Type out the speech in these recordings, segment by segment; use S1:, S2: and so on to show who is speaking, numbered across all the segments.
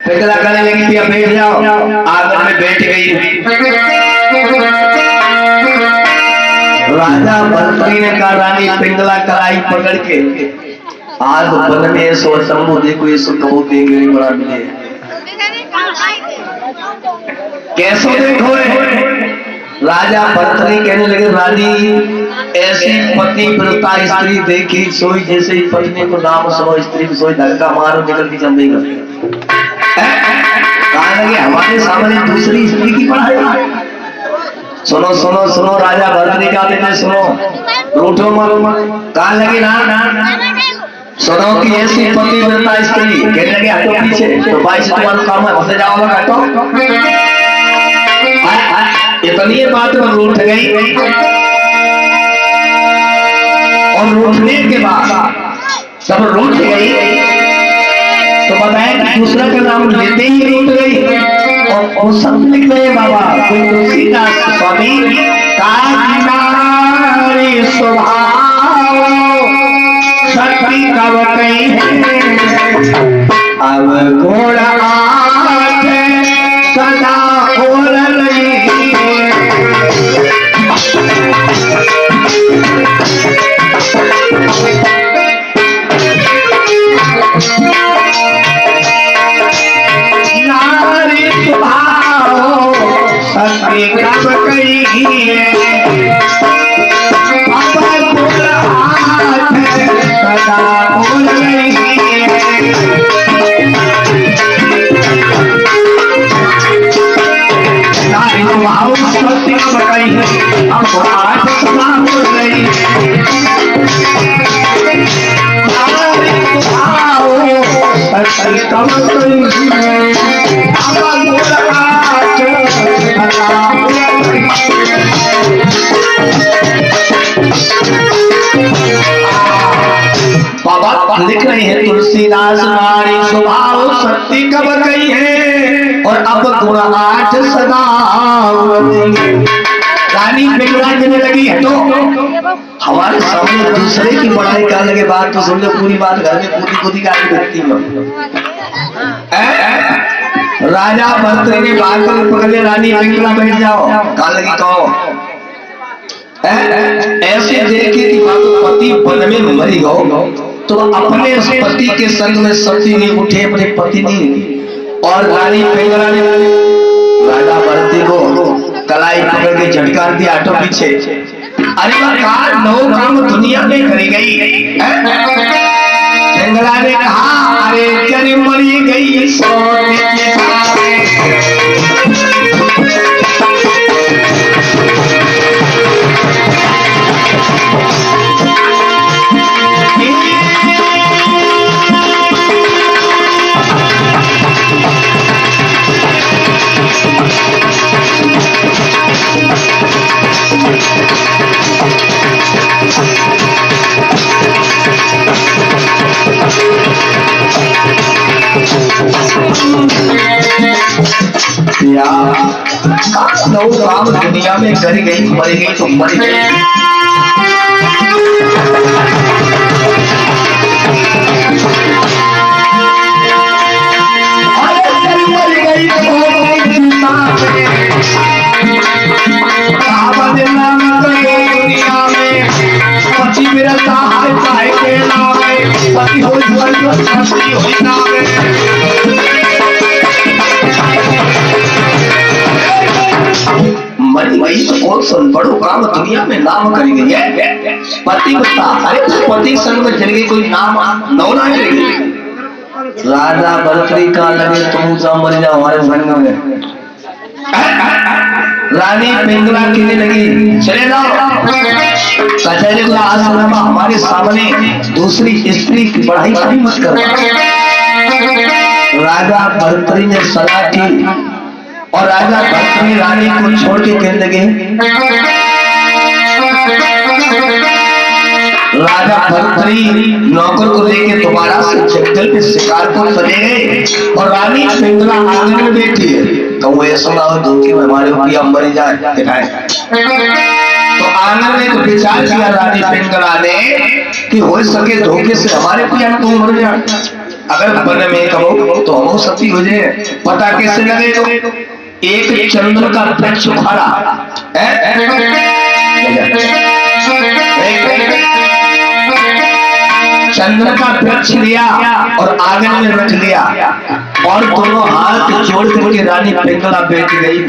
S1: पिंगला करने लगी पिया बैठ जाओ। आंगन में बैठ गई। राजा भरतरी ने कहा रानी पिंगला कलाई पकड़ के आज बन में सो शंभु देखो ये कबू देख गई बड़ा मिले कैसे देखो राजा भरतरी कहने लगे रानी ऐसी पति व्रता स्त्री देखी सोई जैसे ही पत्नी को नाम सुनो स्त्री को सोई धक्का मारो निकलती चल गई। कहा लगे हमारे सामने दूसरी स्त्री की पढ़ाई। सुनो सुनो सुनो राजा भरतरी का देते सुनो रूठो मारो मत। कहा लगे ना सुनो कि ऐसी पति व्रता स्त्री कहने लगे हटो पीछे तो भाई से तुम्हारा काम है उसे जाओ हटो। इतनी बात में रूठ गई और रूठने के बाद जब रूठ गई तो बताया कि दूसरा का नाम लेते ही रूठ गई। और सब लिख रहे बाबा कोई तुलसीदास स्वामी काली स्वभाव शक्ति कब कई अब घोड़ा सदा ओर नारी स्वभाव शक्ति कब कई सदा बोल नारी स्वभाव शक्ति कब कई अब आज सदा बोल रही नारी स्वभाव शक्ति कब कई अब बोल आज सदा बाबा लिख रहे हैं तुलसीदास नारी स्वभाव शक्ति कब गई है और अब गुण आठ सदा। रानी पिंगला कहने लगी हटो हमारे सामने दूसरे की पढ़ाई कर लगे बात तो सुन लो पूरी बात घर में कूदी कूदी का व्यक्ति राजा भरतरी ने बात पकड़े रानी पिंगला बैठ जाओ। कहा लगी कहो ऐसे देखे कि पति वन में मरी गो तो अपने पति के संग में सती नहीं उठे अपने पति नहीं। और रानी पिंगला ने राजा भरतरी को कलाई पकड़ के झटकार दिया हटो पीछे। अरे वाह नौ काम दुनिया में करी गई। पिंगला ने कहा अरे जरी मरी गई सोने के नौ काम दुनिया में करी गई मरी गई तो मरी गई। मरी गई दुनिया में पति मेरा सहाय पाए के नाम पति हो मरी गई तो कौन सा बड़ो काम दुनिया में नाम करी गई है पति बता। अरे पति संग में चल गई कोई नाम नौना है। राजा भरतरी का लगे तुम सब मर जाओ हमारे संग में। रानी पिंगला कहने लगी चले जाओ कचहरी का आश्रम हमारे सामने दूसरी स्त्री की पढ़ाई नहीं मत करो। राजा भरतरी ने सलाह की और राजा भरतरी रानी को छोड़ के कहने लगे राजा भरतरी नौकर को लेके दोबारा से जंगल में शिकार को चले गए और रानी पिंगला आंगन में बैठी है। तो वो ऐसा ना हो धोखे में हमारे ऊपर मर जाए दिखाए। तो आंगन में तो विचार किया रानी पिंगला ने कि हो सके धोखे से हमारे पिया तुम मर जाए। अगर वन में कहो तो हम सती हो जाए। पता कैसे लगे? तो एक चंदन का वृक्ष उखाड़ा, चंदन का वृक्ष लिया और आंगन में रख लिया और दोनों हाथ जोड़ करके रानी पिंगला बैठ गई।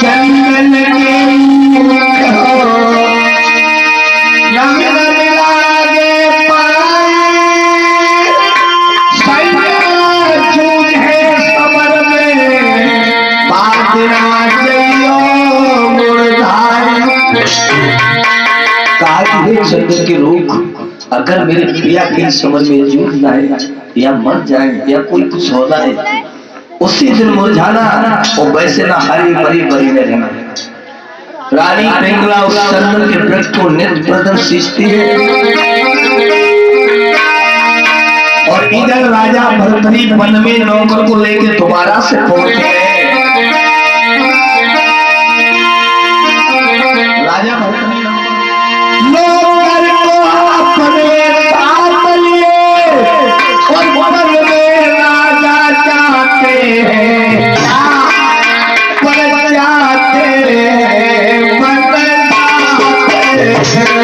S1: चंदन के चंदन के रूप अगर मेरे प्रिया की समझ में झूठ ना है या मर जाए या कोई कुछ होना है, उसी दिन मुरझाना और वैसे ना हरी भरी भरी रहना। रानी पिंगला उस चंदन के वृक्ष को नित्य प्रदन सींचती है और इधर राजा भर्तरी वन में नौकर को लेकर दोबारा से पहुंचते हैं। राजा भर्तरी नौकर को अपने साथ लिए और वन में राजा जाते हैं, पर जाते हैं, पर जाते हैं।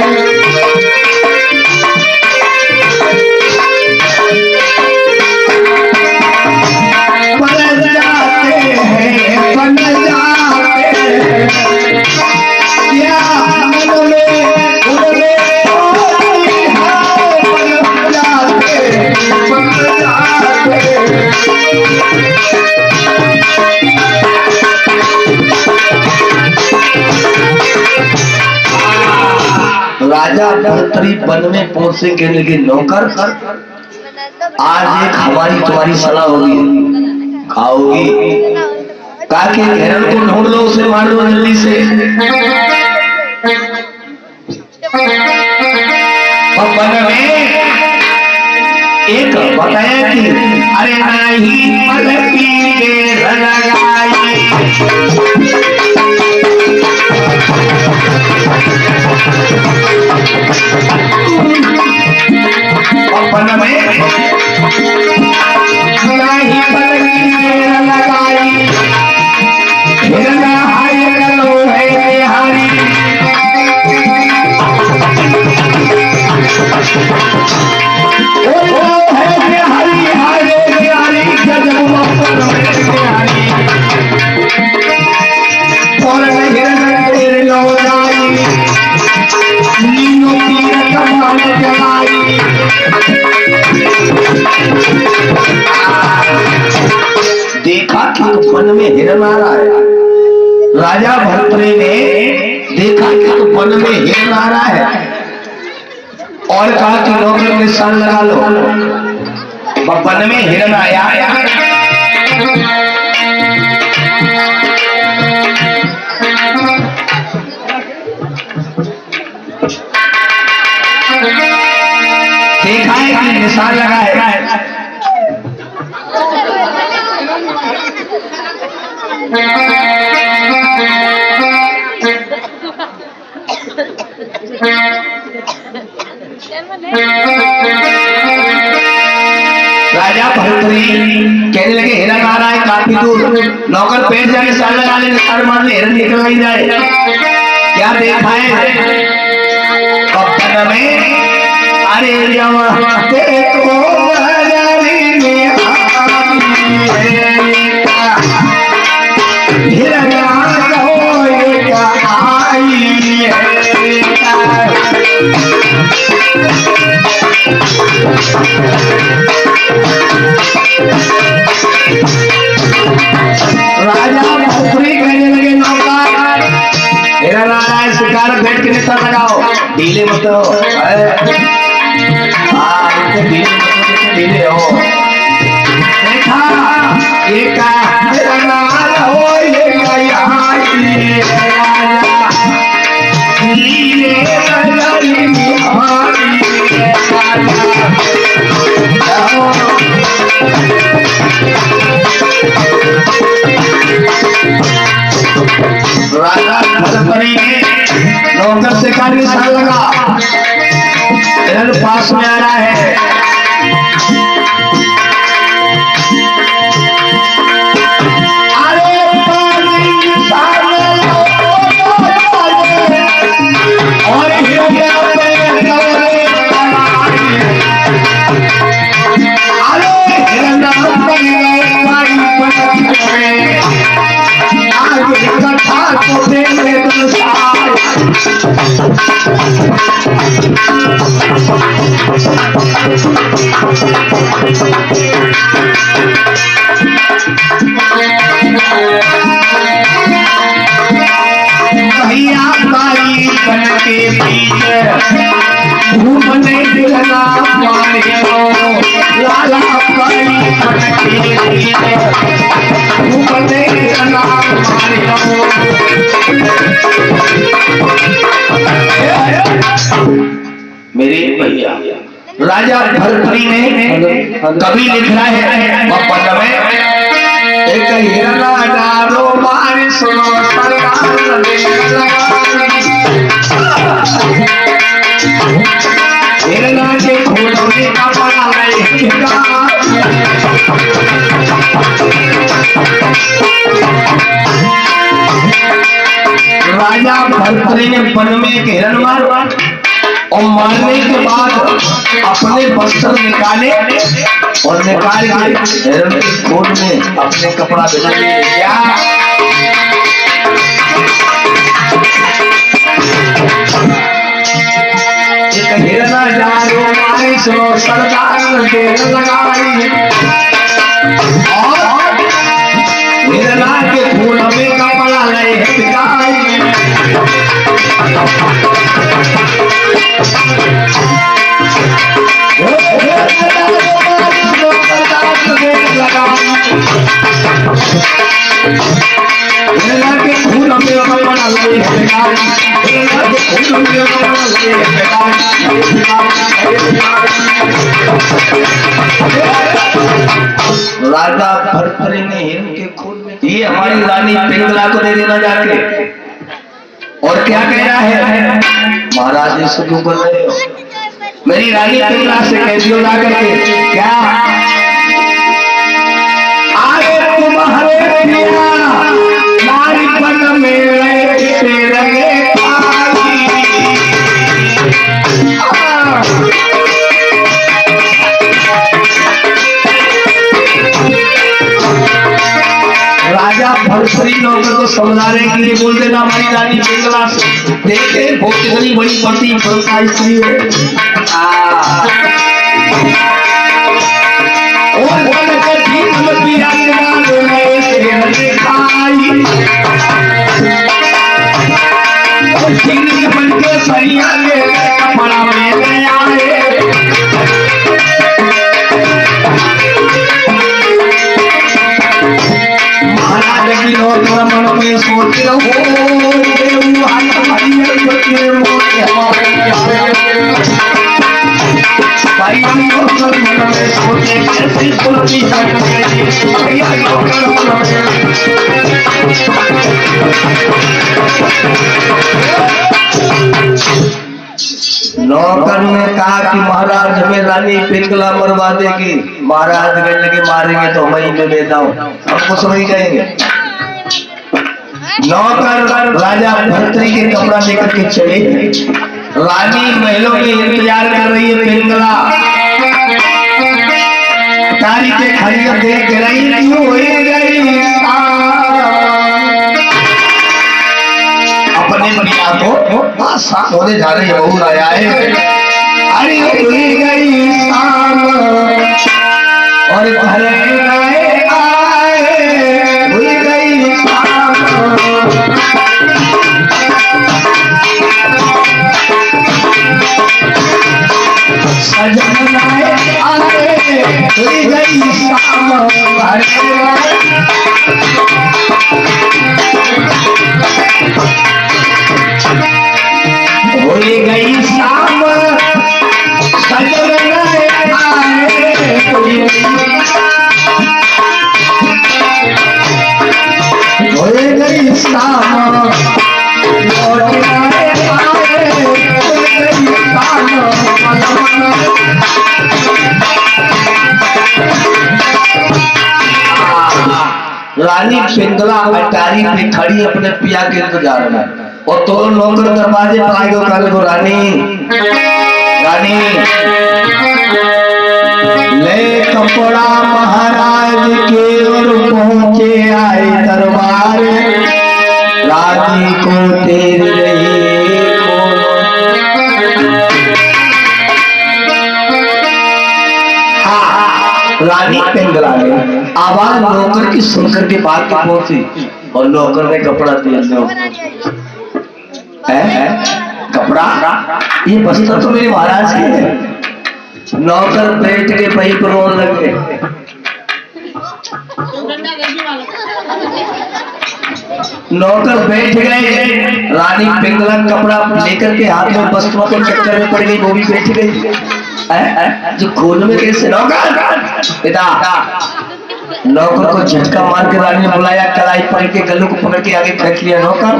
S1: राजा भर्तरी वन में पहुंचने के लिए नौकर, आज एक हमारी तुम्हारी सलाह होगी, खाओगी? काके हिरण को ढूंढ लो, उसे मार लो जल्दी से। वन में एक बताया कि अरे नहीं पलकी के लगाई, वन में नहीं पलकी के लगाई, हिरण हाय करो है हारी, देखा कि वन में हिरण आ रहा है। राजा भर्तरी ने देखा कि वन में हिरण आ रहा है और कहा कि नौकर निशान लगा लो। वन में हिरण आया, देखा है कि निशान लगा है। राजा भर्तरी कहने लगे हिरण आ रहा है काफी दूर, नौकर पेड़ जाके निशान लगा ले, निशान मार ले, हिरण निकल नहीं जाए। क्या देखा है? वन में अरे जवाते को राजा भर्तरी कहने लगे नौकर हिरण आ रहा है, शिकार बैठ के निशान लगाओ, ढीले मत हो, ढीले हो। देखा एक हिरण आ रहा हो, राजा भर्तरी ने नौकर से का निशान लगा, भैया बाई बन के बीच घूमने दिखना मानियो, लाला बाई बन के बीच घूमने दिखना मानियो। मेरे भैया राजा भरतरी ने कवि लिख रहा है पद में, एक हिरना डालो मारी सुनो सरकार हिरना के फूल में कपड़ा रहेगा। राजा भरतरी ने वन में एक हिरन मारा और मारने के बाद अपने वस्त्र निकाले और निकाल के हिरन के खोल में अपने कपड़ा बिछा दिया। एक हिरना डालो मारी सुनो सरकार देर लगाई और हिरना के फूल में कपड़ा ले बिछाई। राजा भरतरी ने हिरन के खून में ये हमारी रानी पिंगला को दे देना जाके। और क्या कह रहा है महाराज, इसको क्यों कर रहे हो? मेरी रानी पिंगला से कह दियो ला करके क्या आगे तुम्हारे पिया नारी बन मेरे से रंगे राजा भरतरी नौकर को समझाने के लिए बोल देना हमारी रानी पिंगला से, देखे वो कितनी बड़ी पति बनता स्त्री है। बन के सैया ले कपड़ा में आए महाराज की नौकर मन में सोच रहो भाई नौकर मन में सोचे कैसी सोची भैया नौकर ने कहा कि महाराज हमें रानी पिंगला मरवा देगी। महाराज कहने के मारेंगे तो मैं ही देता हूँ, हमको समझ कहेंगे। नौकर राजा भरतरी के कपड़ा लेकर के चले। रानी महलों में इंतजार कर रही है पिंगला, तारी के खड़िया देख रही क्यों हो गई अपने पिया को साथ होने जा रही बहू आया है। अरे हुई गई शाम और घर आए हुई गई शाम सजन आए हुई गई शाम घर होली गई शाम सजन आए होली गई शाम लौट आए रानी पिंगला अटारी पे खड़ी अपने पिया के इंतजार में और तो नौकर दरवाजे पर आगे काले को रानी रानी ले कपड़ा महाराज के और पहुंचे आए दरबार रानी को तेरे रही हाँ, रानी पिंगला ने आवाज नौकर की सुनकर के बात की पहुंची और नौकर ने कपड़ा दिया। कपड़ा, ये बस्तर तो मेरे महाराज की है। नौकर बैठ के भाई को रोने लगे। नौकर बैठ गए, रानी पिंगला कपड़ा लेकर के हाथ में वस्त्रों के चक्कर में पड़ गई, वो भी बैठ गई। जो खोल में कैसे नौकर पिता नौकर को झटका मार के रानी ने बुलाया, कलाई पकड़ के गले को पकड़ के आगे फेंक लिया। नौकर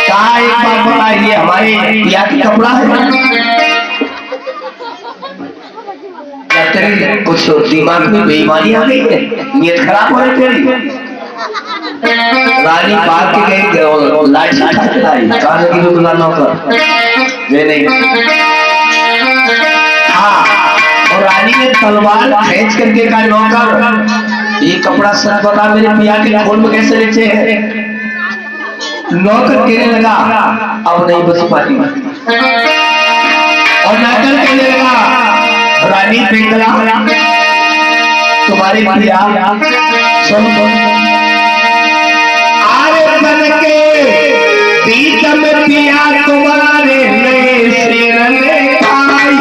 S1: कहा एक बात बताइए, हमारे पिया की कपड़ा है या तेरी कुछ दिमाग में बेईमानी आ गई है, नीयत खराब हो रही तेरी? रानी भाग के गई, लाठी उठा के लाई, कहा कि रुकना नौकर ये नहीं। हाँ, और रानी ने तलवार खींच करके कहा नौकर ये कपड़ा सच बता मेरे पिया के खोल में कैसे नीचे है? नौकर कहने लगा अब नहीं बच पाती, और नौकर कहने लगा रानी पिंगला तुम्हारी पिया सुन आरे बन के बीच में पिया तुम्हारे नए सिर में आई।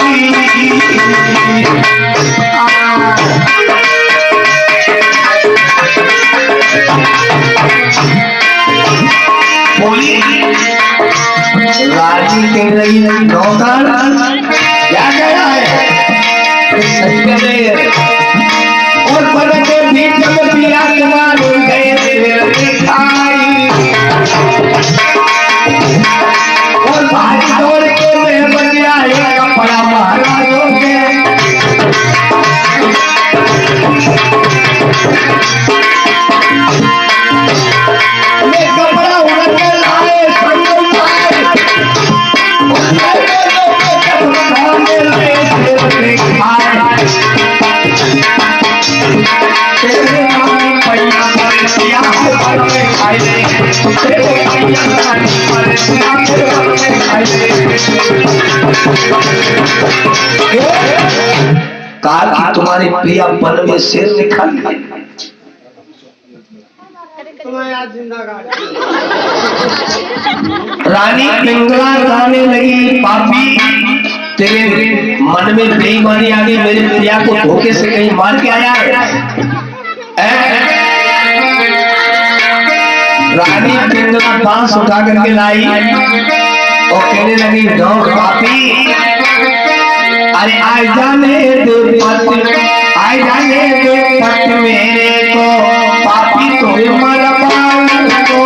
S1: बोली राजी कह रही नौकर क्या कह रहा है? सही कह रही है। और बन के बीच में पिया तुम्हारे गए सिर में खाई, और भाई दौड़ के मैं बन गया एक कपड़ा महाराजों के। ये कपड़ा उड़ के लाए कहा कि तुम्हारे प्रिया बन में शेर निकाल रानी पिंगला गाने लगी पापी तेरे मन में बेईमानी आ गई, मेरे प्रिया को धोखे से कहीं मार के आया है। रानी पिंगला बांस उठा करके लाई और कहने लगी दौड़ पापी अरे आ जाने दे पति, आ जाने दे पति मेरे को पापी तो मर पाऊंगो।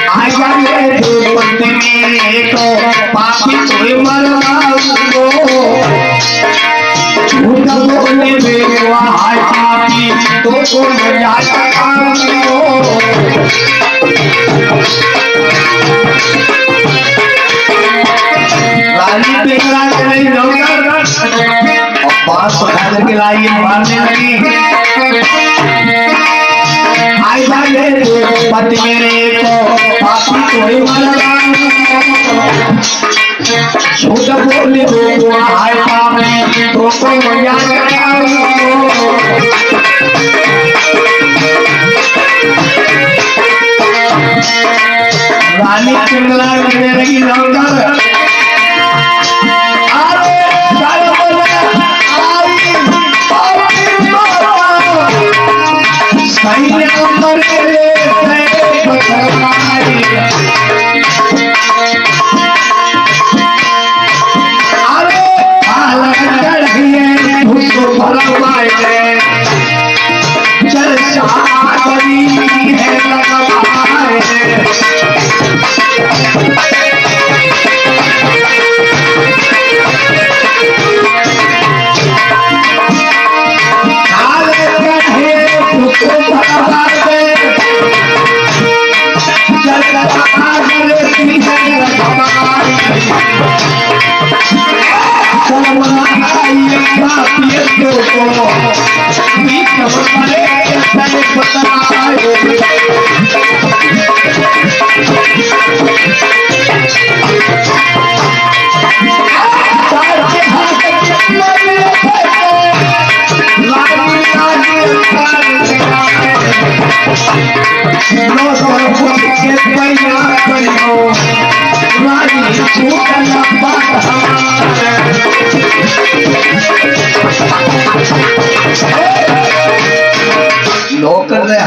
S1: आ जाने दे पति मेरे को पापी तो मर पाऊंगो। झूठ बोलने में वहाँ पापी तो मजा पाऊंगो। रानी पिंगला चली नौकर और बांस उठा करके लाई मारने लगी। आई जाने पति मेरे को पापी कोई मरना, झूठ बोले हो आए पापी तो मजा रानी पिंगला करने लगी नौकर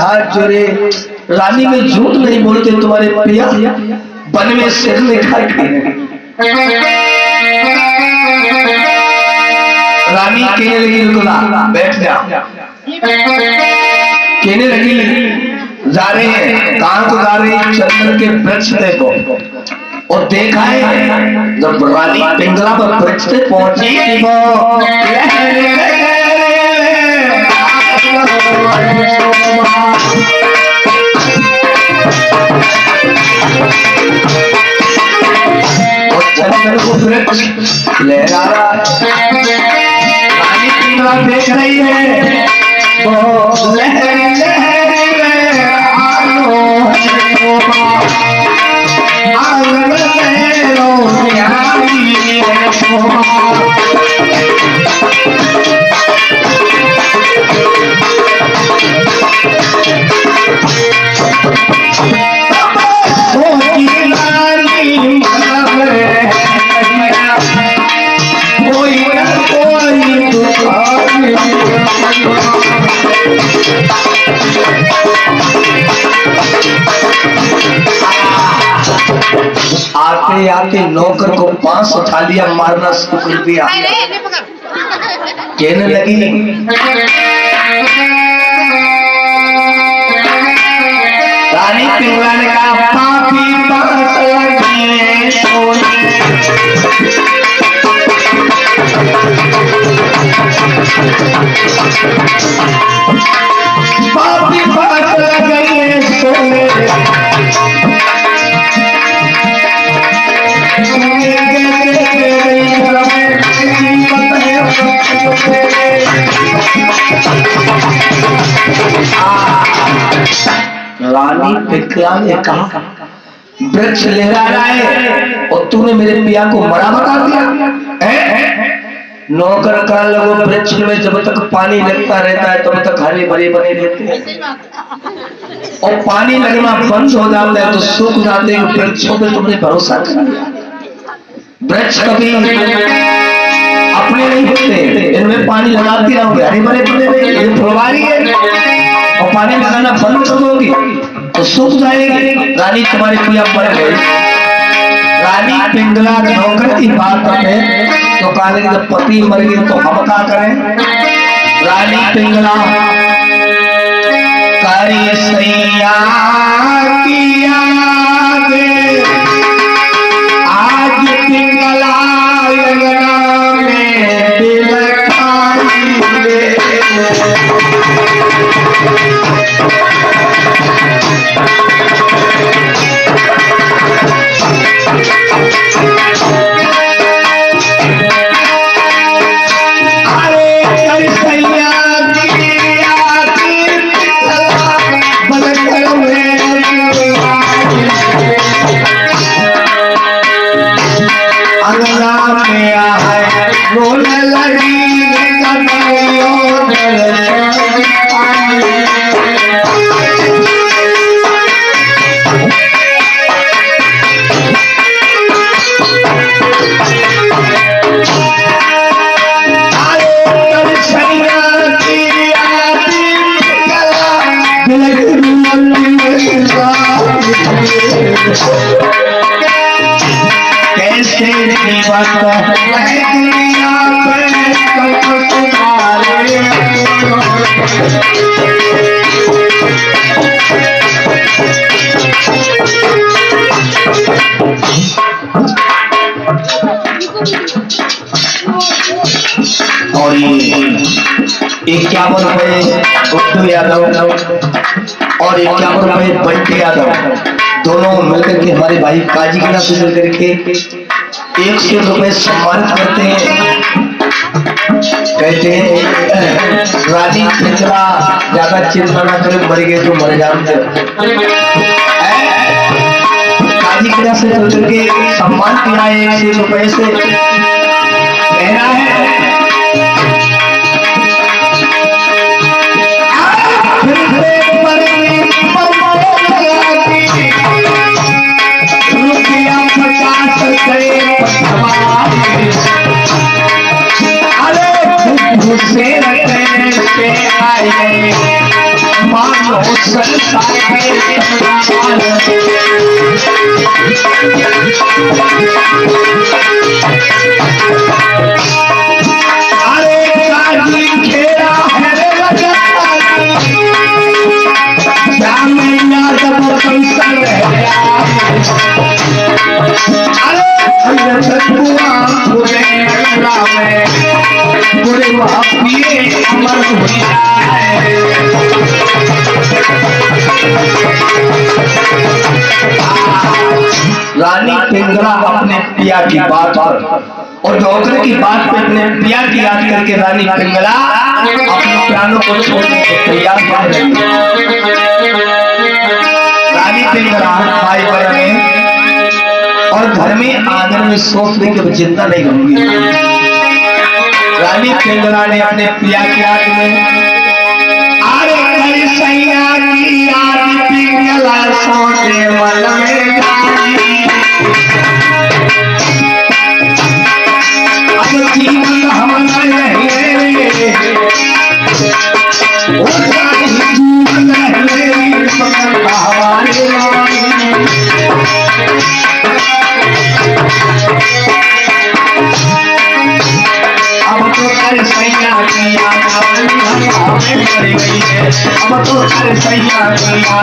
S1: हाथ जोड़े, रानी में झूठ नहीं बोलते, तुम्हारे पिया वन में सिर में खा के। रानी कहने लगी रुकना, बैठ जा। कहने लगी जा रहे हैं, कहां को जा रहे हैं? चंदन के वृक्ष देखो। और देखा है जब रानी पिंगला पर वृक्ष पे पहुंची और चंदन को वृक्ष लहरा रहा है। रानी पिंगला देख रही है तो लहर आते आते नौकर को पांस उठा लिया, मारना शुरू कर दिया। कहने लगी रानी पिंगला ने कहा पापी पांस लगे सोने, पापी पांस लगे सोने, रानी पिंगला ने कहा वृक्ष लहरा रहा है और तूने मेरे पिया को मरा बता दिया। नौकर कहने लगो वृक्ष में जब तक पानी लगता रहता है तब तक हरे भरे बने रहते हैं, और पानी लगना बंद हो जाता है तो सूख जाते हैं। वृक्षों पे तुमने भरोसा कर लिया। वृक्ष कभी अपने नहीं होते, इनमें पानी लगाती रहोगे हरे भरे बने रहेंगे। ये फुलवारी है और पानी लगाना बंद कर दोगी तो सूख जाएगी। रानी तुम्हारे पिया मर गए। रानी पिंगला नौकर की बात है तो कहा जब पति मर गए तो हम क्या करें? रानी पिंगला कारी सैया किया आज पिंगला लगना में दिल खाई कैसे और ये 51 रुपए उद्धव यादव और 51 रुपए बंटी यादव दोनों मिलकर के हमारे भाई काजी के नाम से मिलकर के 100 रुपए सम्मानित करते हैं। कहते हैं रानी पिंगला ज्यादा चिंता न करे, मर गए तो मर जाते। काजी के नाम से मिलकर के सम्मान किया है 100 रुपए से। कहना है से आए मानो रानी पिंगला अपने पिया की बात पर और नौकर की बात पे अपने पिया की याद करके रानी पिंगला अपने प्राणों को छोड़ने को तैयार कर रही। रानी पिंगला भाई बहन और घर में आंगन में सोचने के जिंदा नहीं होंगी। रानी पिंगला ने अपने पिया की याद में अरे सैया की याद पिंगला सोने वाला जीवन हमारा अब तो कर सैया किया गई है। अब तो कर सैया किया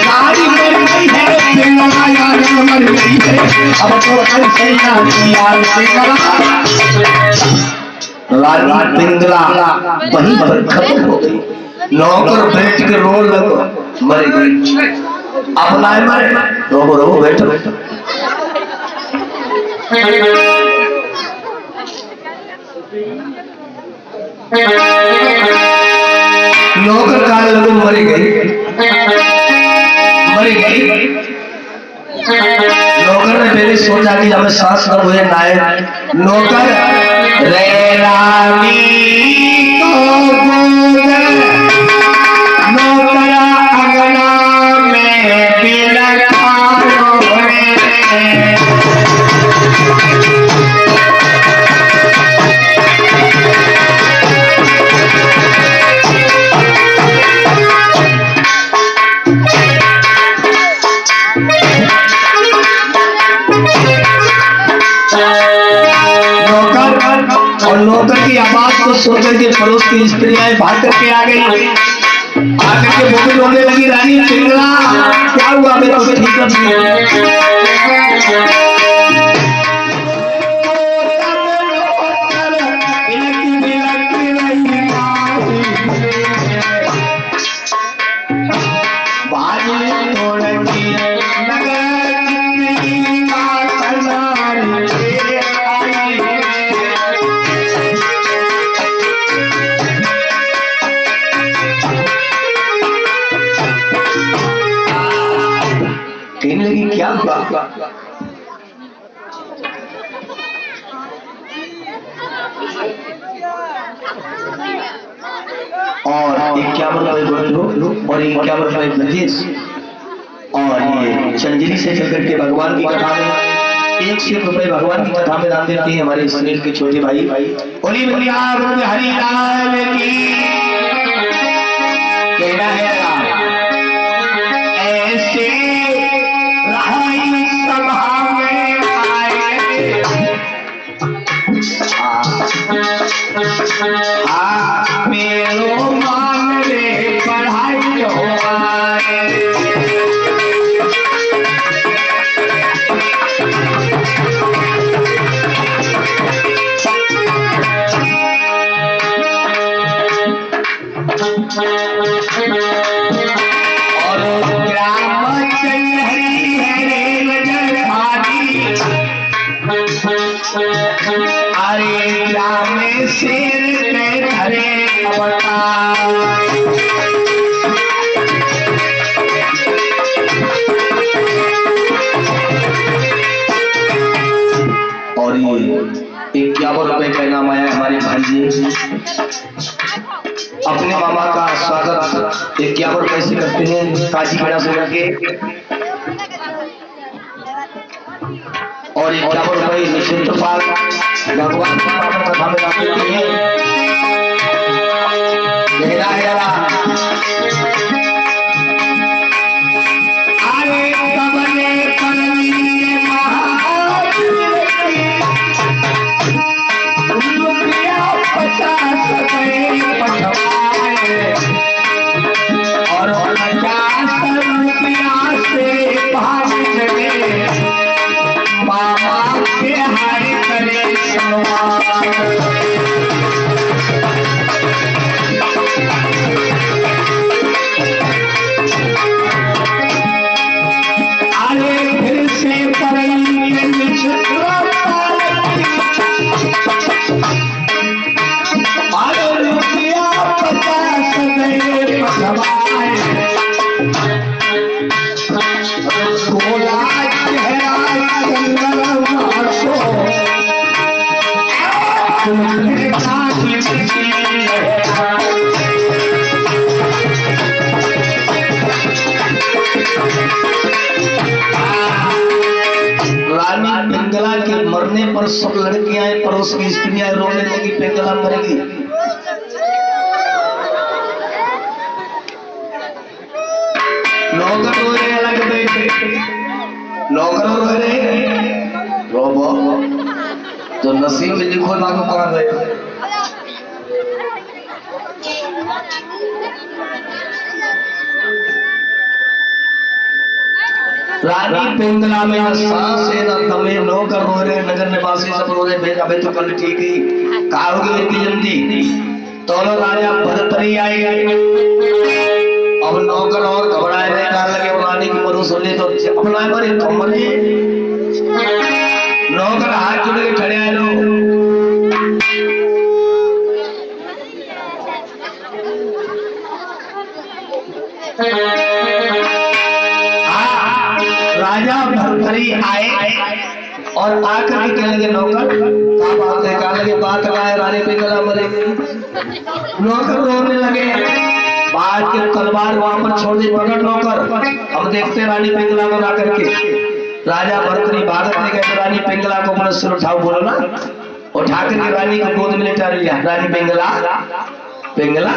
S1: गाड़ी मर गई है पिंगला यार मर गई है। अब तो कर सैया किया रानी पिंगला वहीं पर खत्म हो गई। नौकर बैठ के रो लगो मर गई। अपना मरे रो रो बैठो बैठो। नौकर काल लगो मर गई मर गई। नौकर ने पहले सोचा कि हमें सांस न हुए नायक नौकर रे रानी को नौकरा अगना में बिलखा और नौकर की आवाज को सुनकर के पड़ोस की स्त्रियां भाग करके आ गई। आकर के बोली रोने लगी रानी पिंगला क्या हुआ मेरा तो ठीक है। कहने लगी क्या हुआ। और 51 रुपए गोलू और 51 रुपए ब्रजेश और ये चंजरी से चल करके भगवान की कथा में 1 रुपए भगवान की कथा में दान देते हैं हमारे सुनील के छोटे भाई ओली बलिया हरि लाल की। कहना है ऐसे मेरो मान रे पढ़ाई हो और ग्राम चल रही है रेल जलधारी। अरे ग्राम शेर के धरे अवतार। और ये 51 रुपए का इनाम आया हमारे भाई अपने मामा का स्वागत 51 रुपए से करते हैं काजी बेड़ा से करके। और 51 रुपये निश्चित पाल भगवान की पावन कथा में गाते हैं। गहरा गहरा आरे कबने परवीन रुपया 50 गए पठवाए और 50 रुपया से भाग गए बाबा के हर करे सवार। आगे फिर से रुपया 50 गए पठवाए गोला रानी पिंगला के मरने पर सब लड़कियां पड़ोस की स्त्रियां रोने लगी, पिंगला मरेगी। नौकर रो रहे अलग बैठे, नौकर रो रहे रोबो तो नसीब में लिखो ना को कहां गए। रानी पिंगला में सांस है ना तमे, नौकर रो रहे, नगर निवासी सब रो रहे, बेटा भाई तो कल ठीक ही कहोगे इतनी जल्दी। तो राजा भरतरी आए, अब नौकर और घबराए रहे, कहा लगे रानी की मरो सुने तो अपना मरे तो मरे। नौकर हाथ जोड़ के खड़े आए लो राजा भरतरी आए और आकर के कहने लगे नौकर क्या बात है, कहा लगे बात क्या है, रानी पिंगला मरेगी। नौकर रोने लगे, बाज के तलवार वहां पर छोड़ दी, पकड़ नौकर हम देखते रानी पिंगला को ला करके। राजा भरतरी भागत ले गए, रानी पिंगला को अपना सिर उठाओ, बोलो ना, उठा करके रानी को गोद में लेटा लिया। रानी पिंगला पिंगला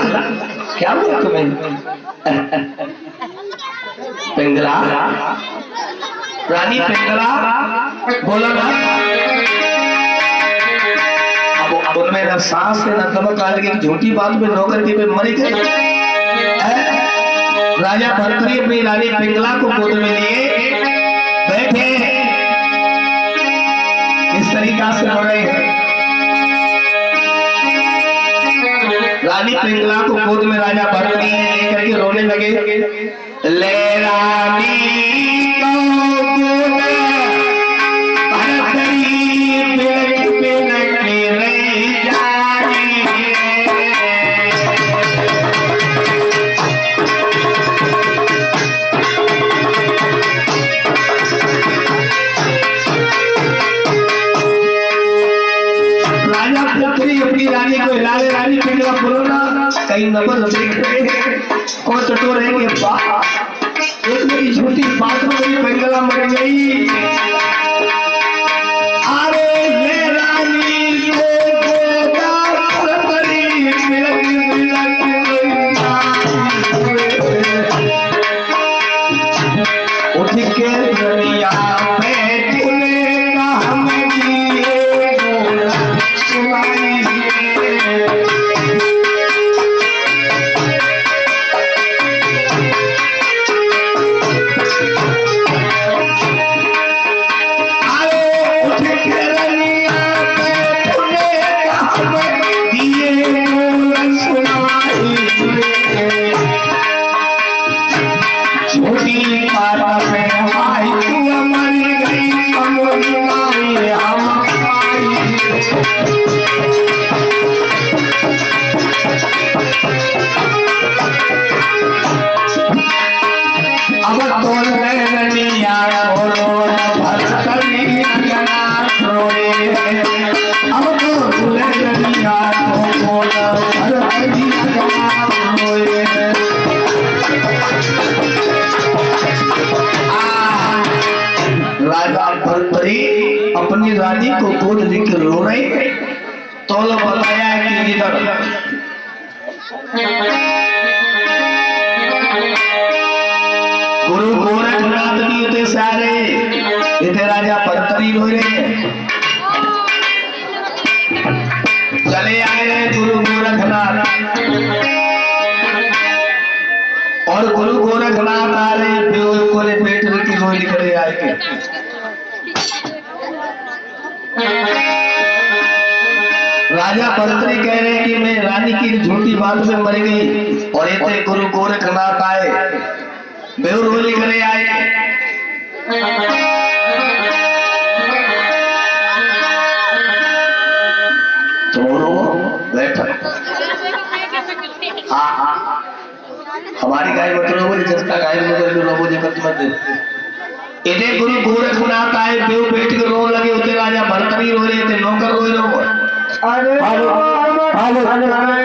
S1: क्या बोला तुम्हें पिंगला, रानी पिंगला बोलो ना। अब उनमें न सांस है न दमक आ लगी, झूठी बात में नौकर के पे मरी गई। राजा भरतरी अपनी रानी पिंगला को गोद में लिए बैठे, इस तरीका से हो रहे हैं। रानी पिंगला को गोद में राजा भरतरी लेकर के रोने लगे, ले रानी को गोद भरतरी पेट पे लगे रह जाए। राजा भरतरी अपनी रानी को हिला ले, रानी पिंगला बोलो ना, कहीं नंबर देख रहे और चटोर है कि एक मेरी झूठी बात में मेरी पिंगला मर गई। अरे ले रानी को भरतरी उठ के दुनिया में तूने काम किए सुनाई। रानी को गोद लेकर रो रहे तो लोग बताया कि इधर गुरु गोरखनाथ भी होते सारे इधर राजा भरतरी रो रहे चले आए गुरु गोरखनाथ और गुरु गोरखनाथ आ रहे बेहोश को पेट की रोई निकले आए के राजा भरतरी कह रहे कि मैं रानी की झूठी बात में मर गई और इतने गुरु गोरखनाथ आए बेहोश रोई निकले आए हाँ हमारी गाय मत लोगों जिसका गाय लोगों इधर गुरु गोरखनाथ आए बेव बैठ के रो लगे होते राजा भरतरी रो रहे थे नौकर रो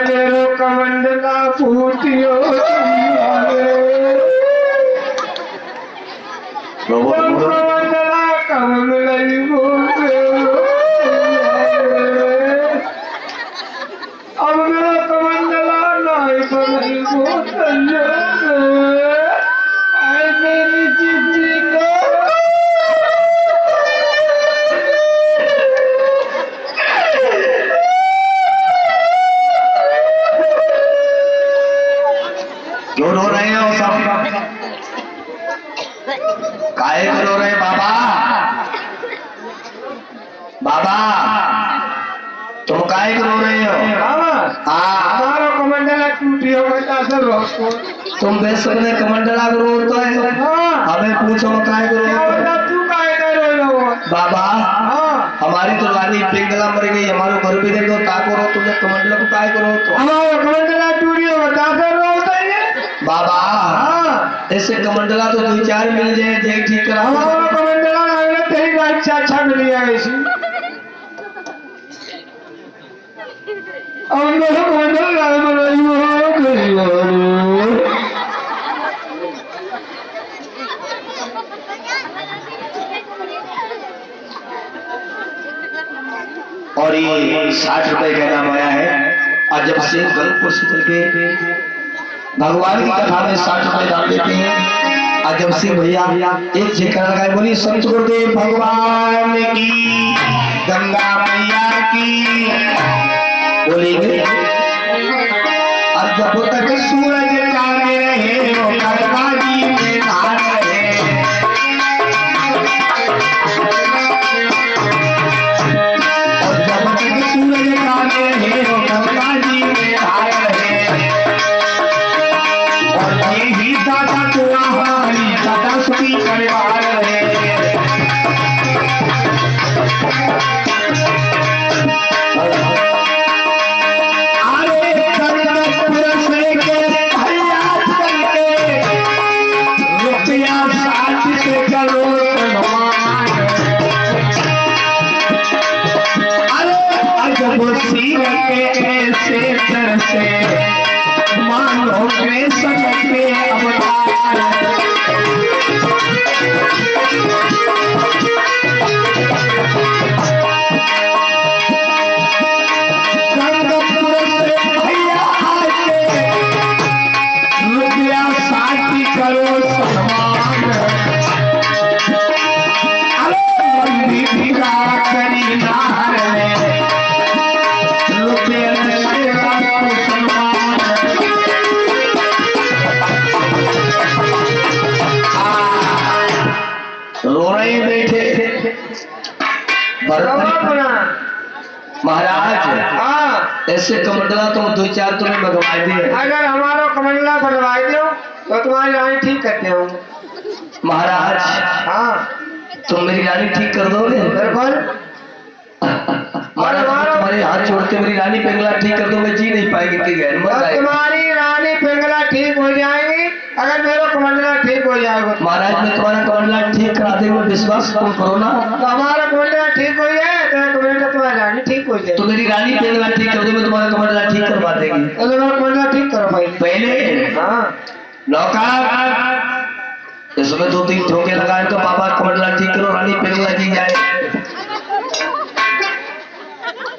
S2: मेरो कमंडला फूटियो कमंडला अब मेरा कमंडला नहीं मेरी जिंदगी
S1: क्यों रो रहे हो सब काहे रो रहे बाबा बाबा तुम काहे रो रहे हो
S2: हमारा कमंडला टूटियो
S1: तुम बेसुने कमंडला को रोतो है हमें पूछो काहे को रोतो
S2: तू काहे रो
S1: बाबा हमारी तो रानी पिंगला मर गई हमारे घर भी देखो ताको रो तुमने कमंडला को काहे को रोतो
S2: हमारा कमंडला टूटियो बता कर रोता है
S1: बाबा ऐसे कमंडला तो दो चार मिल जाए देख ठीक करा
S2: हमारा कमंडला लगना तेरी अच्छा मिल गया ऐसी और मेरा कमंडला
S1: और ये 60 रुपए का नाम आया है अजब सिंह गलपुर से के भगवान की कथा में 60 रुपए दान देते हैं अजब सिंह भैया एक जिक्र लगाए बोली संत गुरुदेव भगवान की गंगा मैया की बोली और जब तक सूरज चांद रहे वो गंगा जी में नहा रहे और जब तक सूरज चांद रहे वो गंगा जी में नहा रहे और यही दादा तो हमारी दादा सुखी परिवार रहे मानो कृष्ण के अवतार गंगपुर से भैया आके रुपया 60 करोड़ सम्मान अरे भिगा करी नार रुपया रो रहे बैठे महाराज ऐसे कमंडला तुम 2-4 तुम्हें भगवाई दिए
S2: अगर हमारा कमंडला बनवाई दो तो तुम्हारी रानी ठीक करते हो
S1: महाराज
S2: हाँ
S1: तुम मेरी रानी ठीक कर दोगे
S2: बिल्कुल
S1: तुम्हारे हाथ छोड़ के मेरी रानी पिंगला ठीक कर दो मैं जी नहीं पाएगी
S2: तुम्हारी रानी पिंगला ठीक हो जाएगी अगर मेरा कमंडला ठीक हो जाएगा
S1: महाराज मैं तुम्हारा कमंडला ठीक करा देंगे विश्वास तुम करो ना
S2: तो हमारा कमंडला ठीक हो जाए तो तुम्हारी रानी ठीक हो जाए
S1: तो मेरी रानी पिंगला ठीक कर दो मैं तुम्हारा कमंडला ठीक करवा देंगे
S2: तो तुम्हारा कमंडला ठीक करो
S1: पहले
S2: हाँ
S1: नौकर इसमें 2-3 ठोके लगाए तो पापा कमंडला ठीक करो रानी पिंगला जी जाए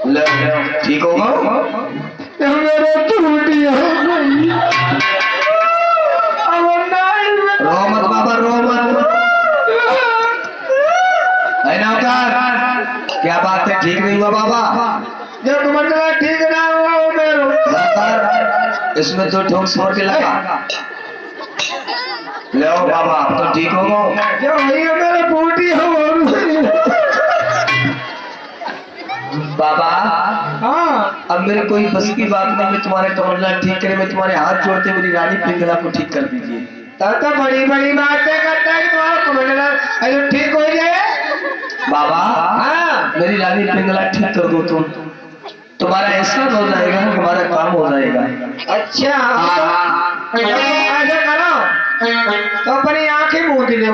S1: ले ठीक होगा।
S2: मेरे टूटी हो गई। अब नहीं
S1: रो मत बाबा, रो मत। है नौकर, क्या बात है, ठीक नहीं हुआ बाबा?
S2: जो कमंडला ठीक ना हुआ वो मैं
S1: नौकर, इसमें तो ठोक छोड़ के लगा। ले आओ बाबा, अब तो ठीक हो गो।
S2: जो वही मेरे टूटी हो
S1: बाबा
S2: हाँ
S1: अब मेरे कोई बस की बात नहीं, मैं तुम्हारे कमंडला ठीक करे, मैं तुम्हारे हाथ जोड़ते मेरी रानी पिंगला को ठीक कर दीजिए।
S2: तब तो बड़ी बड़ी बातें करता है तुम्हारा कमंडला अरे ठीक हो जाए।
S1: बाबा
S2: हाँ
S1: मेरी रानी पिंगला ठीक कर दो तुम, तुम्हारा ऐसा हो जाएगा, हमारा काम हो जाएगा।
S2: अच्छा ऐसा करो तो अपनी आंखें मूंद लो।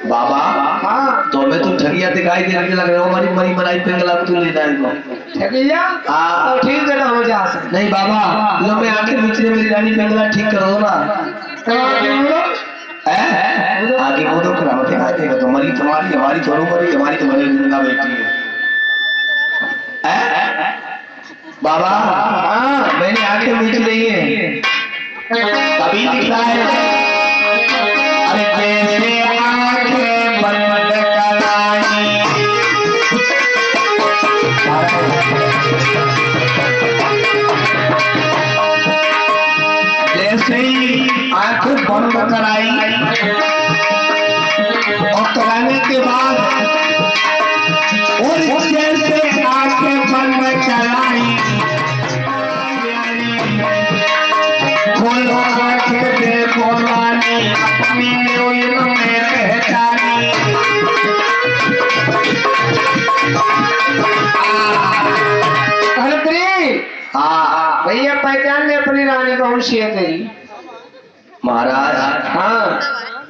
S1: बाबा
S2: हाँ
S1: तो मैं तो ठगिया दिखाई देने लग रहा हूँ, हमारी मरी बनाई पिंगला को तू ले जाएगा।
S2: ठगिया
S1: हाँ।
S2: तो ठीक है ना हो जा सकता
S1: नहीं बाबा, लो मैं आंखें बीच में मेरी रानी पिंगला ठीक कर दो ना। आगे वो तो करावट दिखाई देगा, तुम्हारी तुम्हारी हमारी थोड़ी मरी, हमारी तुम्हारी जिंदा बेटी है। बाबा
S2: हाँ
S1: मैंने आंखें बीच नहीं है, तभी दिख रहा है। अरे जैसे आंखें बंद कराई, जैसे ही आंखें बंद कराई और कराने के बाद, और जैसे आंखें बंद कराई, खोलो आंखें देखो रानी, अपनी न्यूयॉर्क में पहचानी। हाँ
S2: भैया पहचान ले अपनी रानी कौन सी है तेरी।
S1: महाराज,
S2: हाँ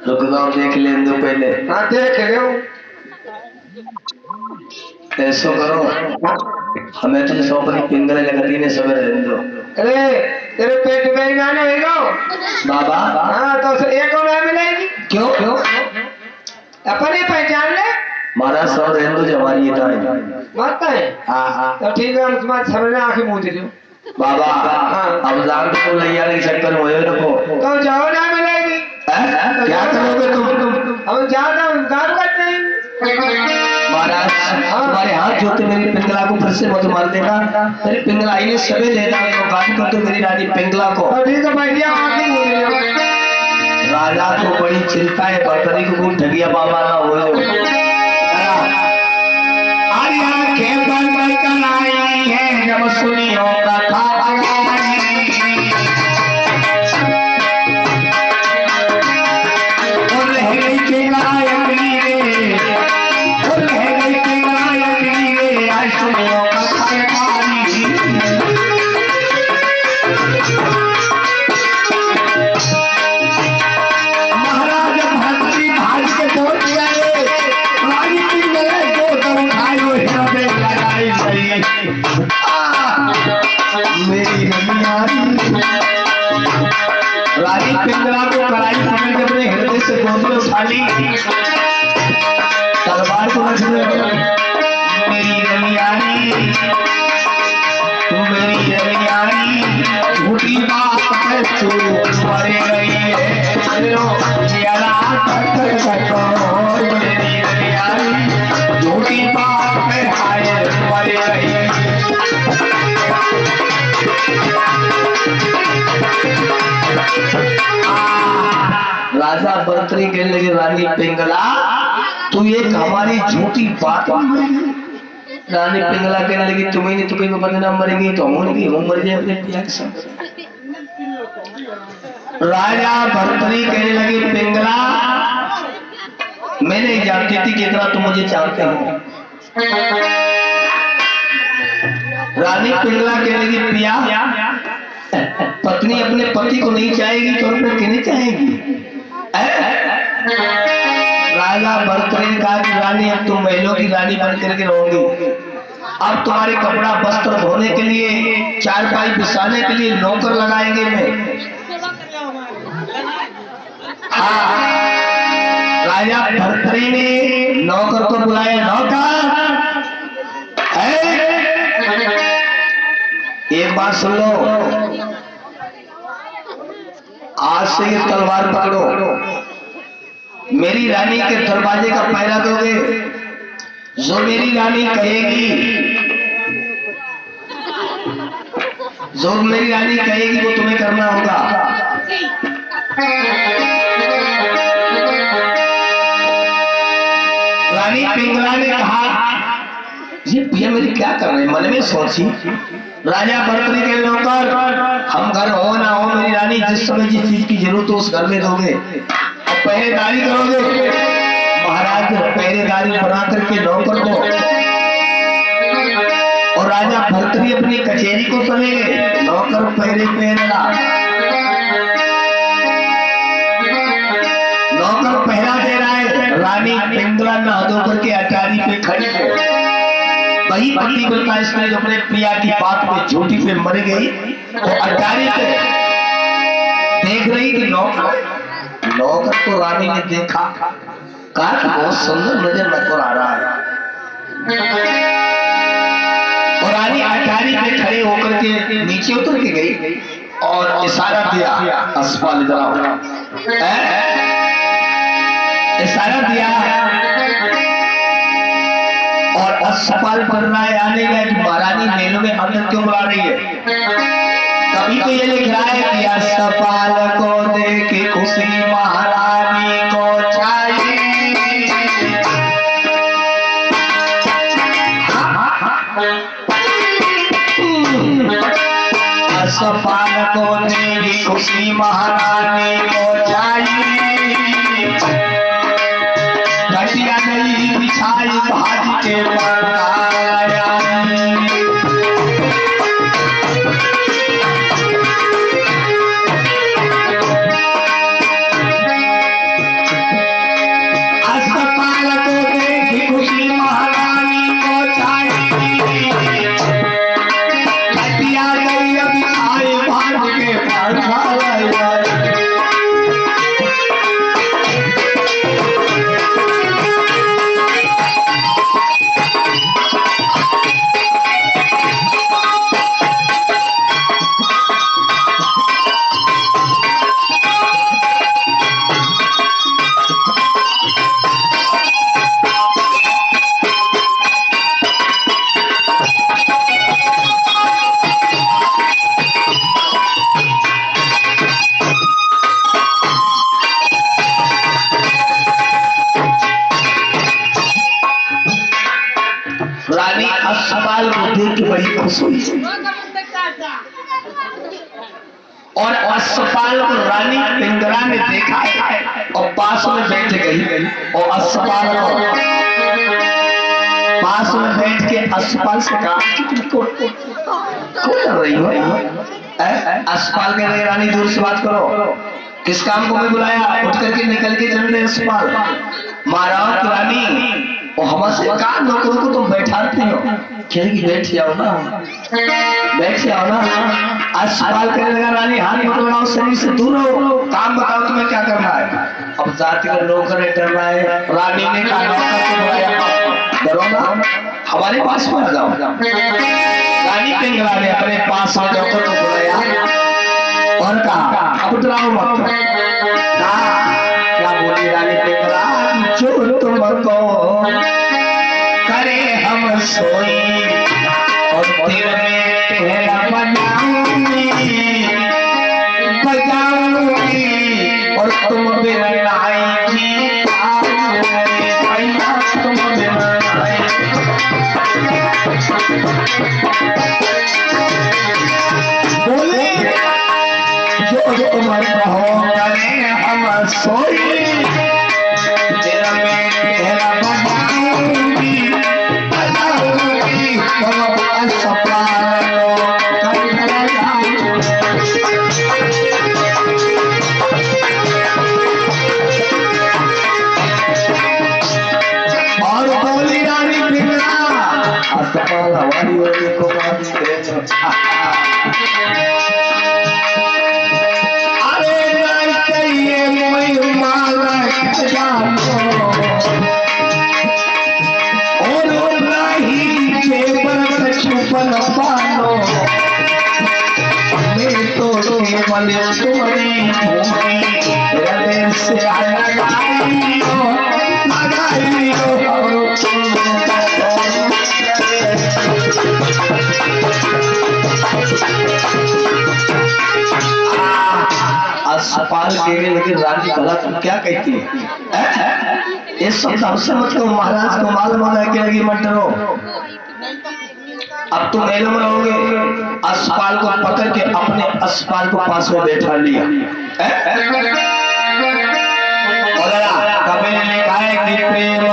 S1: रुक जाओ देख ले दो पहले।
S2: हाँ देख लो।
S1: ऐसा करो, हमें तो सौंपनी पिंगले लगती ने सब रहने दो।
S2: अरे तेरे पेट में ही ना होगा
S1: बाबा
S2: हाँ तो एक और ना मिलेगी।
S1: क्यों क्यों?
S2: अपने पहचान ले।
S1: महाराज सब रहने दो जो हमारी ये है।
S2: मत है
S1: हाँ
S2: तो ठीक है हम तुम्हारे सामने आंखें मूंद लो।
S1: बाबा अब जान तो लैया नहीं सकते हो देखो।
S2: तो जाओ ना मिलेगी।
S1: क्या करोगे तुम?
S2: हम ज्यादा काम करते हैं।
S1: महाराज तुम्हारे हाथ जोते मेरी पिंगला को फिर से मत मार देना, मेरी पिंगला आई ने सबे लेना है, काम कर दो मेरी रानी पिंगला को।
S2: ठीक है भैया आंखें मूंद लो।
S1: राजा को बड़ी चिंता है, बर्तरी को कोई ठगिया बाबा ना हो। आंखें बंद कराई है जब सुनियो कथा मेरी रानी पिंगला को कड़ाई पकड़ के अपने हृदय से गोद में उठा ली, तलवार को रख दिया। मेरी रमियानी, मेरी रमियानी, झूठी बात पे चूक पड़ गई है, मेरी रमियानी, झूठी बात पे हाय पड़ गई है। राजा बर्तरी कहने लगे रानी पिंगला तू एक हमारी झूठी बात। रानी पिंगला कहने लगी तुम्हें नहीं, तुम्हें बदनाम मरेंगी तो हम नहीं, हम मर जाए अपने पिया के साथ। राजा बर्तरी कहने लगे पिंगला मैं नहीं जानती थी कितना तुम मुझे चाहते हो। रानी पिंगला कहने लगी पिया पत्नी अपने पति को नहीं चाहेगी तो उनको किन्हें चाहेगी? राजा बर्तरी ने कहा कि रानी अब तुम महलों की रानी बन करके रहोगी, अब तुम्हारे कपड़ा वस्त्र धोने के लिए, चारपाई बिछाने के लिए नौकर लगाएंगे मैं। हाँ राजा भर्तरी ने नौकर को बुलाया, नौकर एक बात सुन लो, आज से ये तलवार पकड़ो, मेरी रानी के दरवाजे का पहरा दोगे, जो मेरी रानी कहेगी, जो मेरी रानी कहेगी वो तुम्हें करना होगा। रानी पिंगला ने कहा, ये भैया मेरी क्या कर रहे हैं? मन में सोची, राजा बर्तरी के नौकर, हम घर हो ना हो मेरी रानी जिस समय जिस चीज की जरूरत हो उस घर में दोगे और पहरेदारी करोगे। महाराज पहरेदारी बना करके नौकर को, और राजा भर्तरी अपनी कचहरी को चले गए, नौकर पहरे पहरा, नौकर पहरा दे रहा है, रानी पिंगला नहा धो करके अटारी पे खड़ी है। वही पति बोलता इसने जो अपने प्रिया की बात पे झूठी पे मर गई, वो अटारी पे देख रही कि नौकर तो रानी ने देखा, कहा कि बहुत सुंदर नजर नौकर आ रहा है, और रानी अटारी पे खड़े होकर के नीचे उतर के गई और इशारा दिया, अस्पताल इधर आओ, इशारा दिया और अस्पताल बन रहा है, आने गया कि महारानी मेलों में अंदर क्यों बुला रही है। कभी तो ये लिख रहा है कि अस्पताल को देख खुशी महारानी को छाई, अस्पताल को देख खुशी महारानी को छाई, घटिया नहीं बिछाई भाजी के बनाया, अस्पताल को देखी खुशी महारानी को छाई, घटिया नहीं बिछाई भाजी के बनाया। रानी अस्पताल को देख के बड़ी खुश हुई और अस्पताल को रानी पिंगला ने देखा और पास में बैठ गई और अस्पताल को पास में बैठ के अस्पताल से कहा कि तुम कर रही हो? अस्पताल के लिए रानी दूर से बात करो, किस काम को मैं बुलाया? उठ करके निकल के चल रहे अस्पताल। महाराज रानी और हमसे कहा नौकरों को तुम बैठाते हो, कहेगी बैठ जाओ ना, बैठ जाओ ना। अस्पताल करने लगा, रानी हाथ मत लगाओ, शरीर से दूर हो, काम बताओ तुम्हें क्या करना है। अब जाति का नौकर डर रहा है, रानी ने कहा नौकर को बुलाया, डरो ना, हमारे पास में आ जाओ। रानी पिंगला ने अपने पास में नौकर को बुलाया और कहा अब डराओ मत। क्या बोली रानी पिंगला? जो तुमको करे हम सोई और दिल में पहला बजाऊंगी और तुम बिना आएगी, तुम बिना बोले जो तुमको करे हम सोई दिल में पहला बजाऊंगी, और बोली रानी पिंगला अस्पताल हमारी ओर को मारी दे। अरे नहीं चाहिए मोई माला जानो और नहीं जेवर छुपन पानो, केवल तुम्हारी भूमि हृदय से लगाई हो अस्पताल के लिए। लेकिन रानी भला तुम क्या कहती है? ये सब समझ को महाराज को मालूम होना है कि लगी मत डरो। अब तुम मेलम रहोगे, अस्पताल को पकड़ के अपने अस्पताल को पास में बैठा लिया। कबीर ने कहा कि प्रेम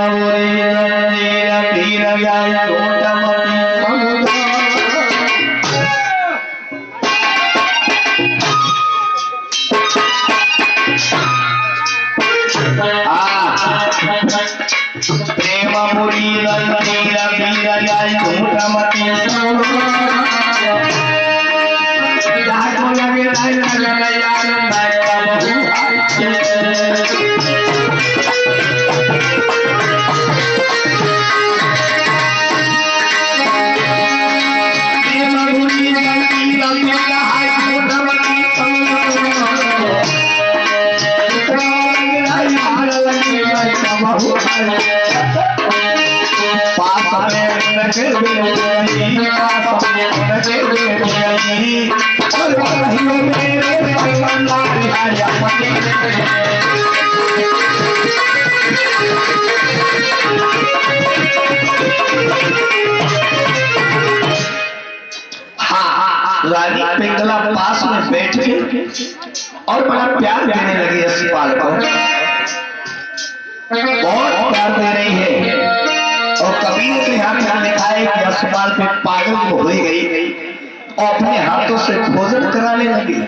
S1: प्रेम मुरी नीरा बीरा जाय झूठमती जाको लगे राय लगे यार प्रेम मुरी नीरा बीरा जाय झूठमती पास में नचे और मेरे रानी पिंगला पास में बैठ के और बड़ा प्यार देने लगी अस्पताल को, बहुत प्यार दे रही है। और कबीर के यहाँ क्या लिखा है कि अस्पताल पे पागल हो गई और अपने हाथों से भोजन कराने लगी।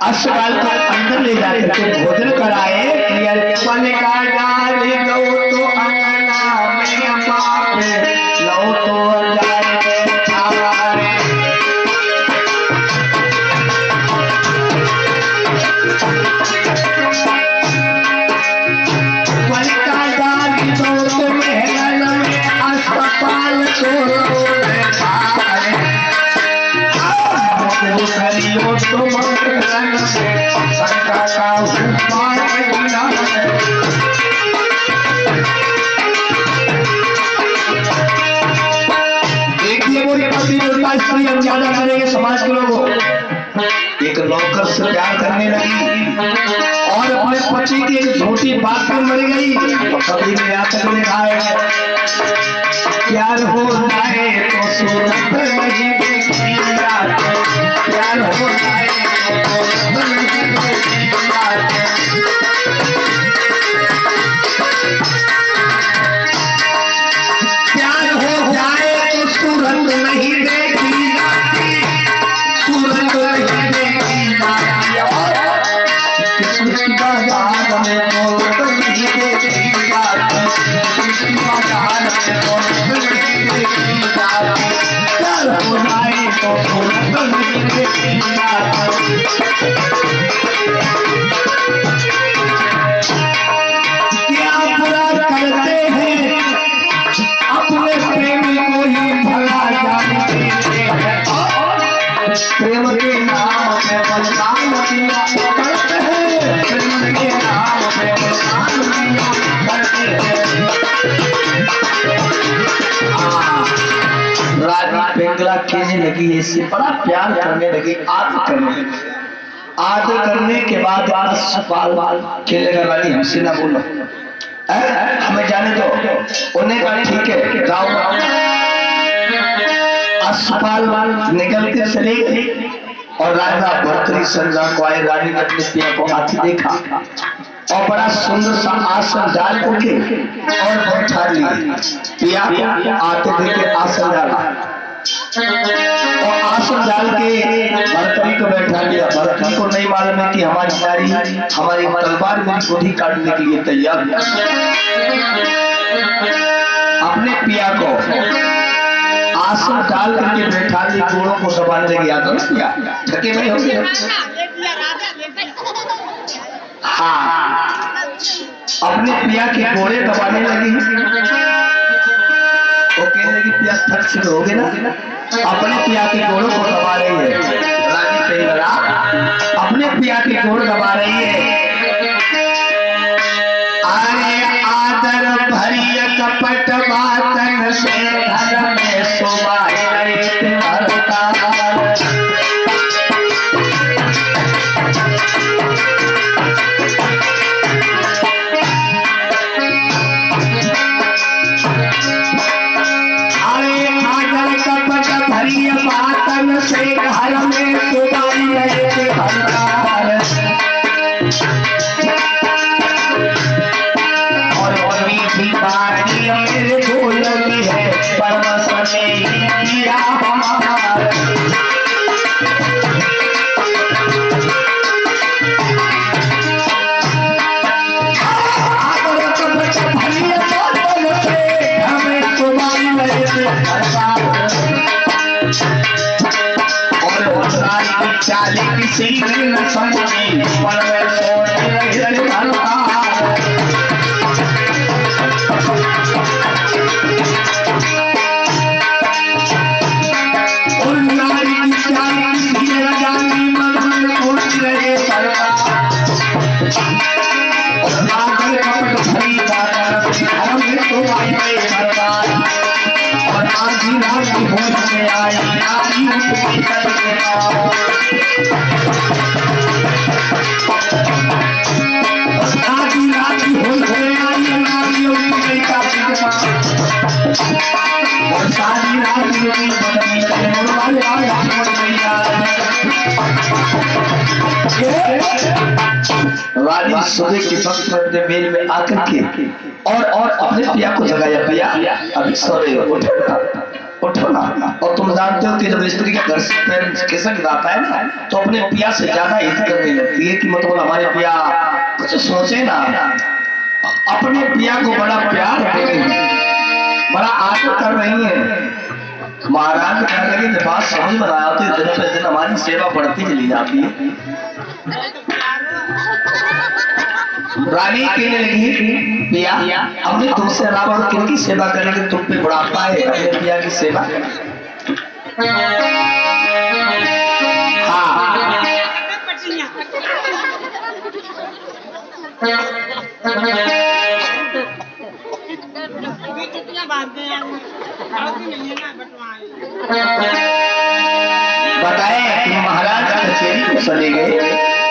S1: अस्पताल के अंदर ले जाकर के भोजन कराए। तो अंगना में बाप लो तो जाए ज्यादा करेंगे समाज के लोगों। एक नौकर से प्यार करने लगी और अपने पति की एक झूठी बात पर मर गई। तो कभी भी आकर लिखा है प्यार हो जाए तो सूरत नहीं देखी जाती, प्यार हो जाए तो सूरत नहीं देखी जाती। प्यार हो जाए तो सूरत नहीं देखी जाती, सूरत नहीं देखी जाती। किसी बाजार में दौलत नहीं देखी जाती, किसी बाजार में दौलत नहीं देखी जाती। प्यार हो जाए तो सूरत नहीं देखी जाती। क्या बुरा करते हैं अपने प्रेमी को ही भला जानते हैं। प्रेम के नाम में बलिदान दिया करते हैं, प्रेम के नाम में बलिदान दिया करते हैं। रानी पिंगला कहने लगी, इससे बड़ा प्यार करने लगी, आदर करने लगी। आदर करने के बाद अस्पताल खेलेगा रानी हमसे ना बोलो, हमें जाने दो। उन्हें कहा ठीक है जाओ। अस्पताल निकल के चले गए और राजा भर्तरी संजा को आए। रानी ने अपने पिया को आते देखा और बड़ा सुंदर सा आसन डाल के और बैठा लिया। पिया को आते देखे आसन डाला और आसन डाल के भर्तरी को बैठा लिया। भर्तरी को नहीं मालूम है कि हमारी नारी हमारी तलवार में गोली काटने के लिए तैयार है। अपने पिया को आसन डाल करके बैठा ली, जोड़ों को दबाने लगी। याद हो पिया थके नहीं हो गए। हाँ, अपने पिया के घोड़े दबाने लगी। वो कहने लगी पिया थक से हो गए ना, अपने पिया के घोड़ों को दबा रही है। रानी पिंगला अपने पिया की गोड़ दबा रही है। अरे आदर भरी कपट बातन से घर में सुबाई भरता। बातन से घर में सुबाई और मीठी बारी मेरे बोलती है परवश में किया हमार। चाली किसी न समझी पर मैं सोच और नारी की चाली किसी न जानी मन में सोच रहे और आकर कपट भरी बात घर में तो आई बर्बाद और आज ही रात की होश में आई नारी उठती करके रानी सुबह के वक्त अपने मेल में आकर के और अपने पिया को जगाया। पिया अभी सो रहे हो, उठो ना। और तुम जानते हो कि जब स्त्री का घर से खिसक जाता है ना तो अपने पिया से ज्यादा हित करने लगती है कि मतलब हमारे पिया कुछ सोचे ना। अपने पिया को बड़ा प्यार दे रही है, बड़ा आदर कर रही है। महाराज कहने लगे जब बात समझ में आया तो दिन पे दिन हमारी सेवा बढ़ती चली जाती है। रानी कहने लगी पिया हमने तुमसे अलावा किनकी सेवा करेंगे, तुम पे बुढ़ापा है अपने पिया की सेवा। हाँ बताए तुम महाराज कचेरी को चले गए,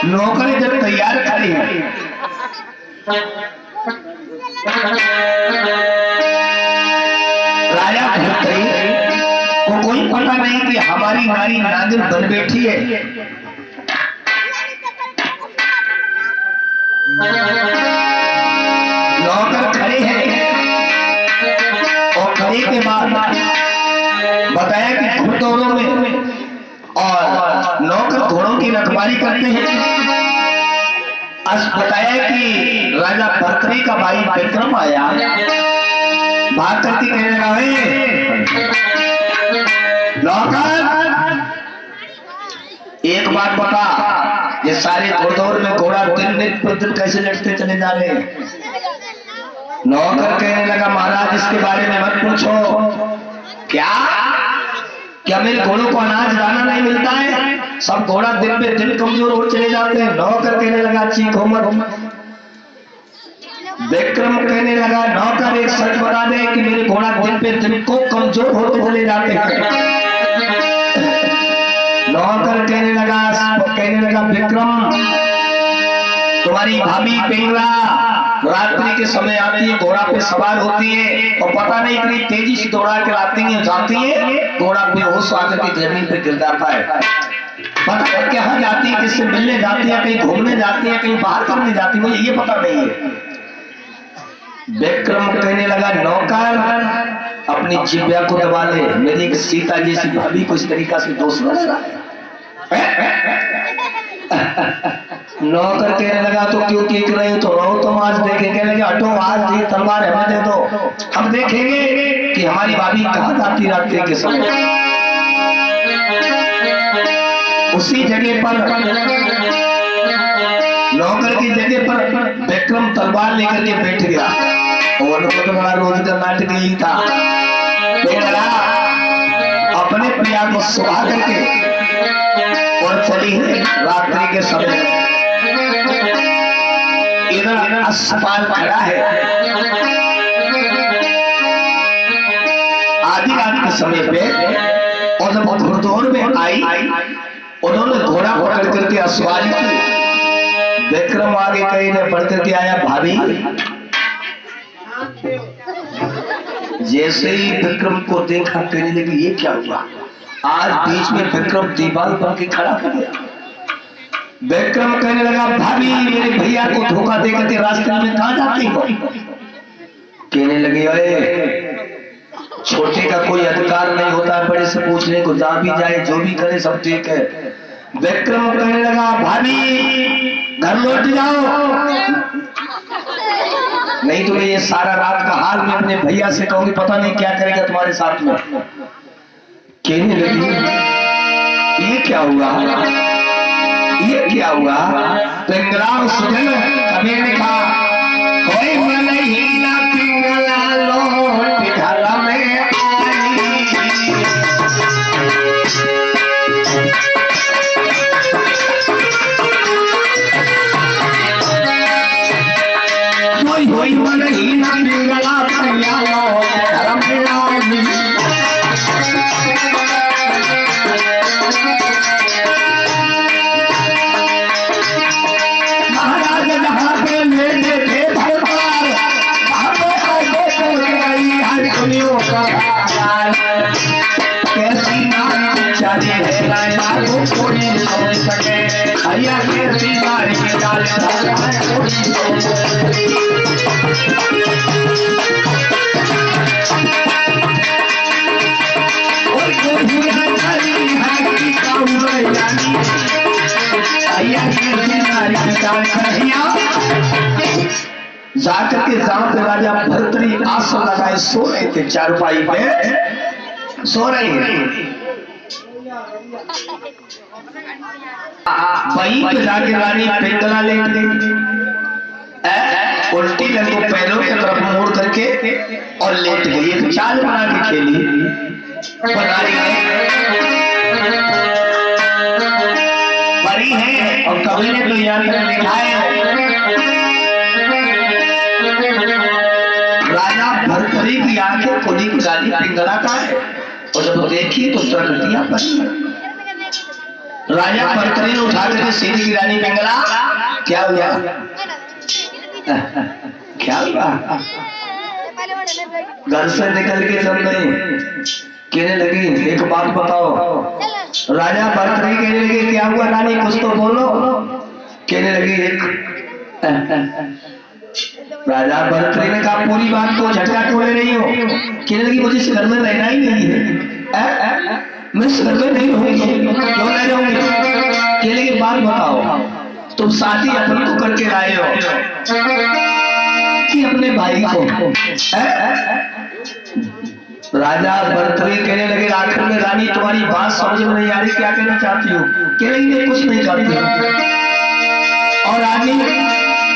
S1: नौकरी जब तैयार खड़ी है राजा भरतरी को कोई पता नहीं कि हमारी नारी नागिन बन बैठी है। नौकर खड़े हैं और खड़े के बाद बताया कि घुड़दौड़ों में और नौकर घोड़ों की रखवाली करते हैं। आज बताया कि राजा भरतरी का भाई विक्रम आया, भाग करके कहने लगा नौकर एक बात बता, ये सारे घोड़दौड़ में घोड़ा दिन प्रतिदिन कैसे लटते चले जा रहे हैं। नौकर कहने लगा महाराज इसके बारे में मत पूछो। क्या मेरे घोड़ों को अनाज दाना नहीं मिलता है, सब घोड़ा दिन पे दिन कमजोर हो चले जाते हैं। नौकर कहने लगा चीखो मत। विक्रम कहने लगा नौकर एक सच बता दे कि मेरे घोड़ा दिन पे दिन को कमजोर होते चले जाते हैं। नौकर कहने लगा विक्रम तुम्हारी भाभी पिंगला रात्रि के समय आती है, घोड़ा पे सवार होती है और पता नहीं इतनी तेजी से दौड़ा के लाती है, जाती है घोड़ा बेहोश आकर के जमीन पे गिर जाता है। पता नहीं कहाँ जाती है, किससे मिलने जाती है, कहीं घूमने जाती है, कहीं बाहर करने जाती है, मुझे ये पता नहीं है। विक्रम कहने लगा नौकर अपनी जिह्वा को दबा ले, मेरी एक सीता जैसी भाभी को इस तरीका से दोष न लगा। नौकर कहने लगा तो क्यों केक रहे हो, तो रहो तुम आज देखेंगे। कहने लगे हटो आज ये तलवार हमें दे दो, हम देखेंगे कि हमारी भाभी कहाँ जाती रात्रि के समय। उसी जगह पर नौकर की जगह पर विक्रम तलवार लेकर के बैठ गया और तो बड़ा रोज का नाटक यही था। अपने प्रिया को सुहा करके और और चली रात्रि के समय। इधर अस्पताल खड़ा है। आधी रात के समय पे और जब घुड़दौड़ में आई, उन्होंने घोड़ा पकड़ करके अस्वारी की। विक्रम आगे कहीं ने बढ़ करके आया, भाभी। जैसे ही विक्रम को देखा कहने लगी ये क्या हुआ? आज बीच में विक्रम दीवार बन के खड़ा कर गया। विक्रम कहने लगा, भाभी मेरे भैया को धोखा दे करके रास्ते में कहां जाती हो? कहने लगे, अरे छोटे का कोई अधिकार नहीं होता बड़े से पूछने को, जा भी जाए जो भी करे सब ठीक है। विक्रम कहने लगा, भाभी घर लौट जाओ, नहीं तो ये सारा रात का हाल मैं अपने भैया से कहूंगी, पता नहीं क्या करेगा तुम्हारे साथ में। कहने लगी, ये क्या हुआ? ये क्या हुआ? पिंगला सुजन कबीर ने कहा, कोई मन ही ना पिंगला लौट घर में आई। कोई मन ही ना पिंगला पिंगला लौट घर में आई। कैसी नारी चाली है लाला को कोई समझ सके, भैया कैसी नारी के डाल कोई समझ सके। और कोई नारी है कि काम जानी, भैया कैसी नारी के डाल भैया। जाकर के जाम पे राजा भर्तरी आसन लगाए सो रहे थे, चारपाई पे सो रहे हैं। वहीं पे जाके रानी पिंगला लेट गई, उल्टी लंगो पैरों की तरफ मोड़ करके और लेट गई। एक चाल बना के खेली परी है, और कवि ने तो यहाँ पर लिखा है, राजा भर्तरी की आंखें खुली की रानी पिंगला का है, और जब देखी तो प्रकृतियां बनी। राजा भर्तरी ने उठा करके सीधी की रानी पिंगला, क्या हुआ? क्या हुआ? घर से निकल के चल गई। कहने लगी, एक बात बताओ। राजा भर्तरी कहने लगे, क्या हुआ रानी, कुछ तो बोलो। कहने लगी, एक राजा भर्तरी ने कहा, पूरी बात को झटका क्यों ले रही हो? कहने लगी, मुझे इस घर में रहना ही नहीं है, मैं इस घर में नहीं रहूंगी। क्यों नहीं रहूंगी? कहने लगी, बात बताओ, तुम शादी अपन को करके लाए हो कि अपने भाई को? राजा भर्तरी कहने लगे, आखिर में रानी तुम्हारी बात समझ में नहीं आ रही, क्या कहना चाहती हो? कहने लगी, मैं कुछ नहीं चाहती। और रानी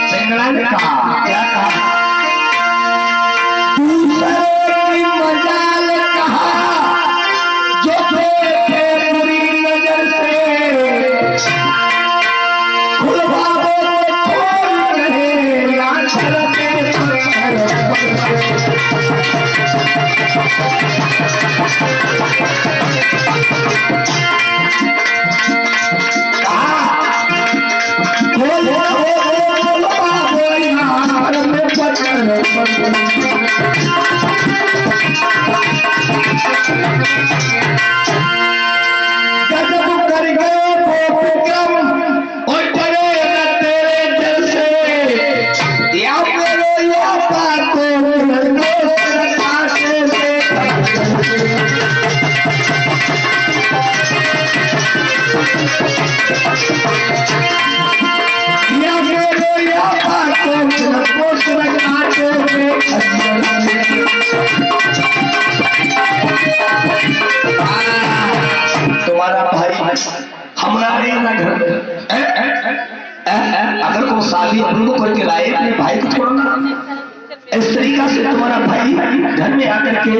S1: पिंगला ने कहा, क्या कहा? दूसरे की मजाल कहा, जो देखे बुरी नजर से, खुलवाओ तो खोल रहे आंचल के तुम्हारा भाई हमारे घर अगर कोई शादी अपन को करके लाए अपने भाई को छोड़ना, इस तरीका से तुम्हारा भाई घर में आकर के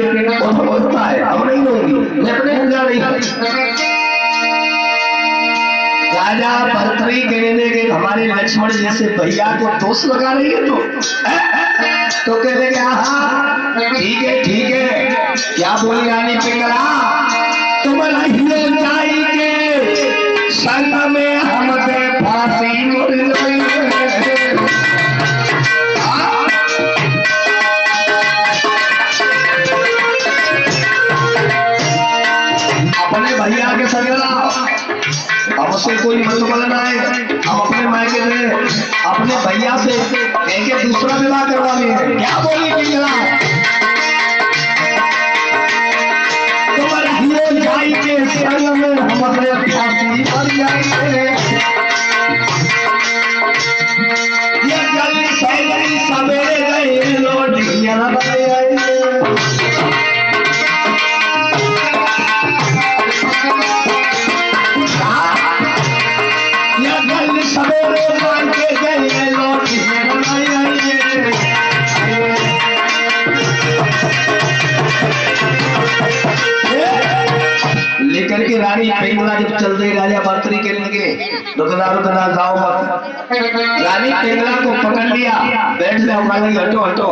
S1: बोलता है, हम नहीं रहूंगी, मैं अपने घर जा रही हूँ। राजा भर्तृहरि कहने लगे हमारे लक्ष्मण जी से भैया को दोष लगा रही है तो कहने लगे हाँ ठीक है। क्या बोली रानी पिंगला, तुम रहिए जाएंगे संग में हम दे फांसी मुड़ अपने भैया के सगला हमसे कोई मत बोलना है। हम अपने मायके से अपने भैया से एक दूसरा विवाह करवा लिए। क्या बोली पिंगला, तुम रहिए जाएंगे संग में हमारे फांसी पर जाएंगे। ये जल्दी सवेरे गए लोटिया बने आएंगे। सवेरे मान के गए लोटिया बनाई आएंगे। लेकर के रानी पिंगला जब चल रही राजा भर्तृहरि के लगे रुकना जाओ मत। रानी पिंगला को पकड़ लिया, बैठ जाओ मांगी हटो हटो।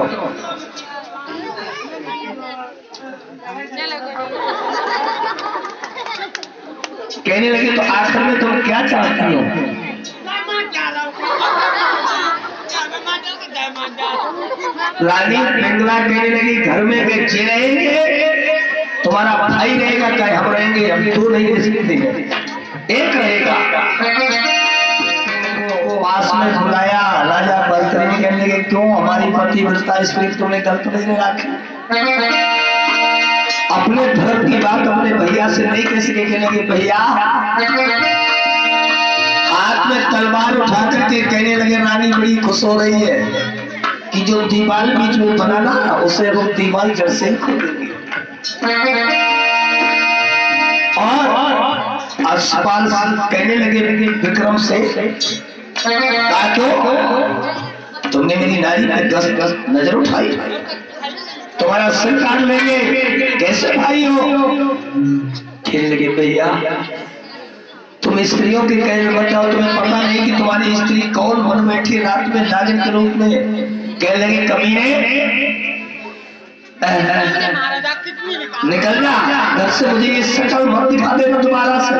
S1: कहने लगे तो आखिर में तुम क्या चाहती हो? रानी पिंगला कहने लगी घर में बच्चे रहेंगे, तुम्हारा भाई रहेगा चाहे हम रहेंगे, हम दो नहीं रह सकते, एक रहेगा। पास में बुलाया राजा भर्तृहरि कहने लगे क्यों हमारी पतिव्रता स्त्री तुमने गलत नहीं रखी? अपने धर्म की बात अपने भैया से नहीं कह सके। कहने लगे भैया हाथ में तलवार उठा करके कहने लगे रानी बड़ी खुश हो रही है कि जो दीवार बीच में बनाना उसे वो दीवार जड़ से खोदेंगे। और अश्वपाल कहने लगे विक्रम से तुमने मेरी नारी पे 10 नजर उठाई, तुम्हारा सिर काट लेंगे, कैसे भाई हो? कहने लगे भैया तुम स्त्रियों के कहने बताओ, तुम्हें पता नहीं कि तुम्हारी स्त्री कौन बन बैठी रात में नागिन के रूप में? कहने लगे कमीने निकल जा घर से, मुझे ये शक्ल मत दिखा देना दोबारा से,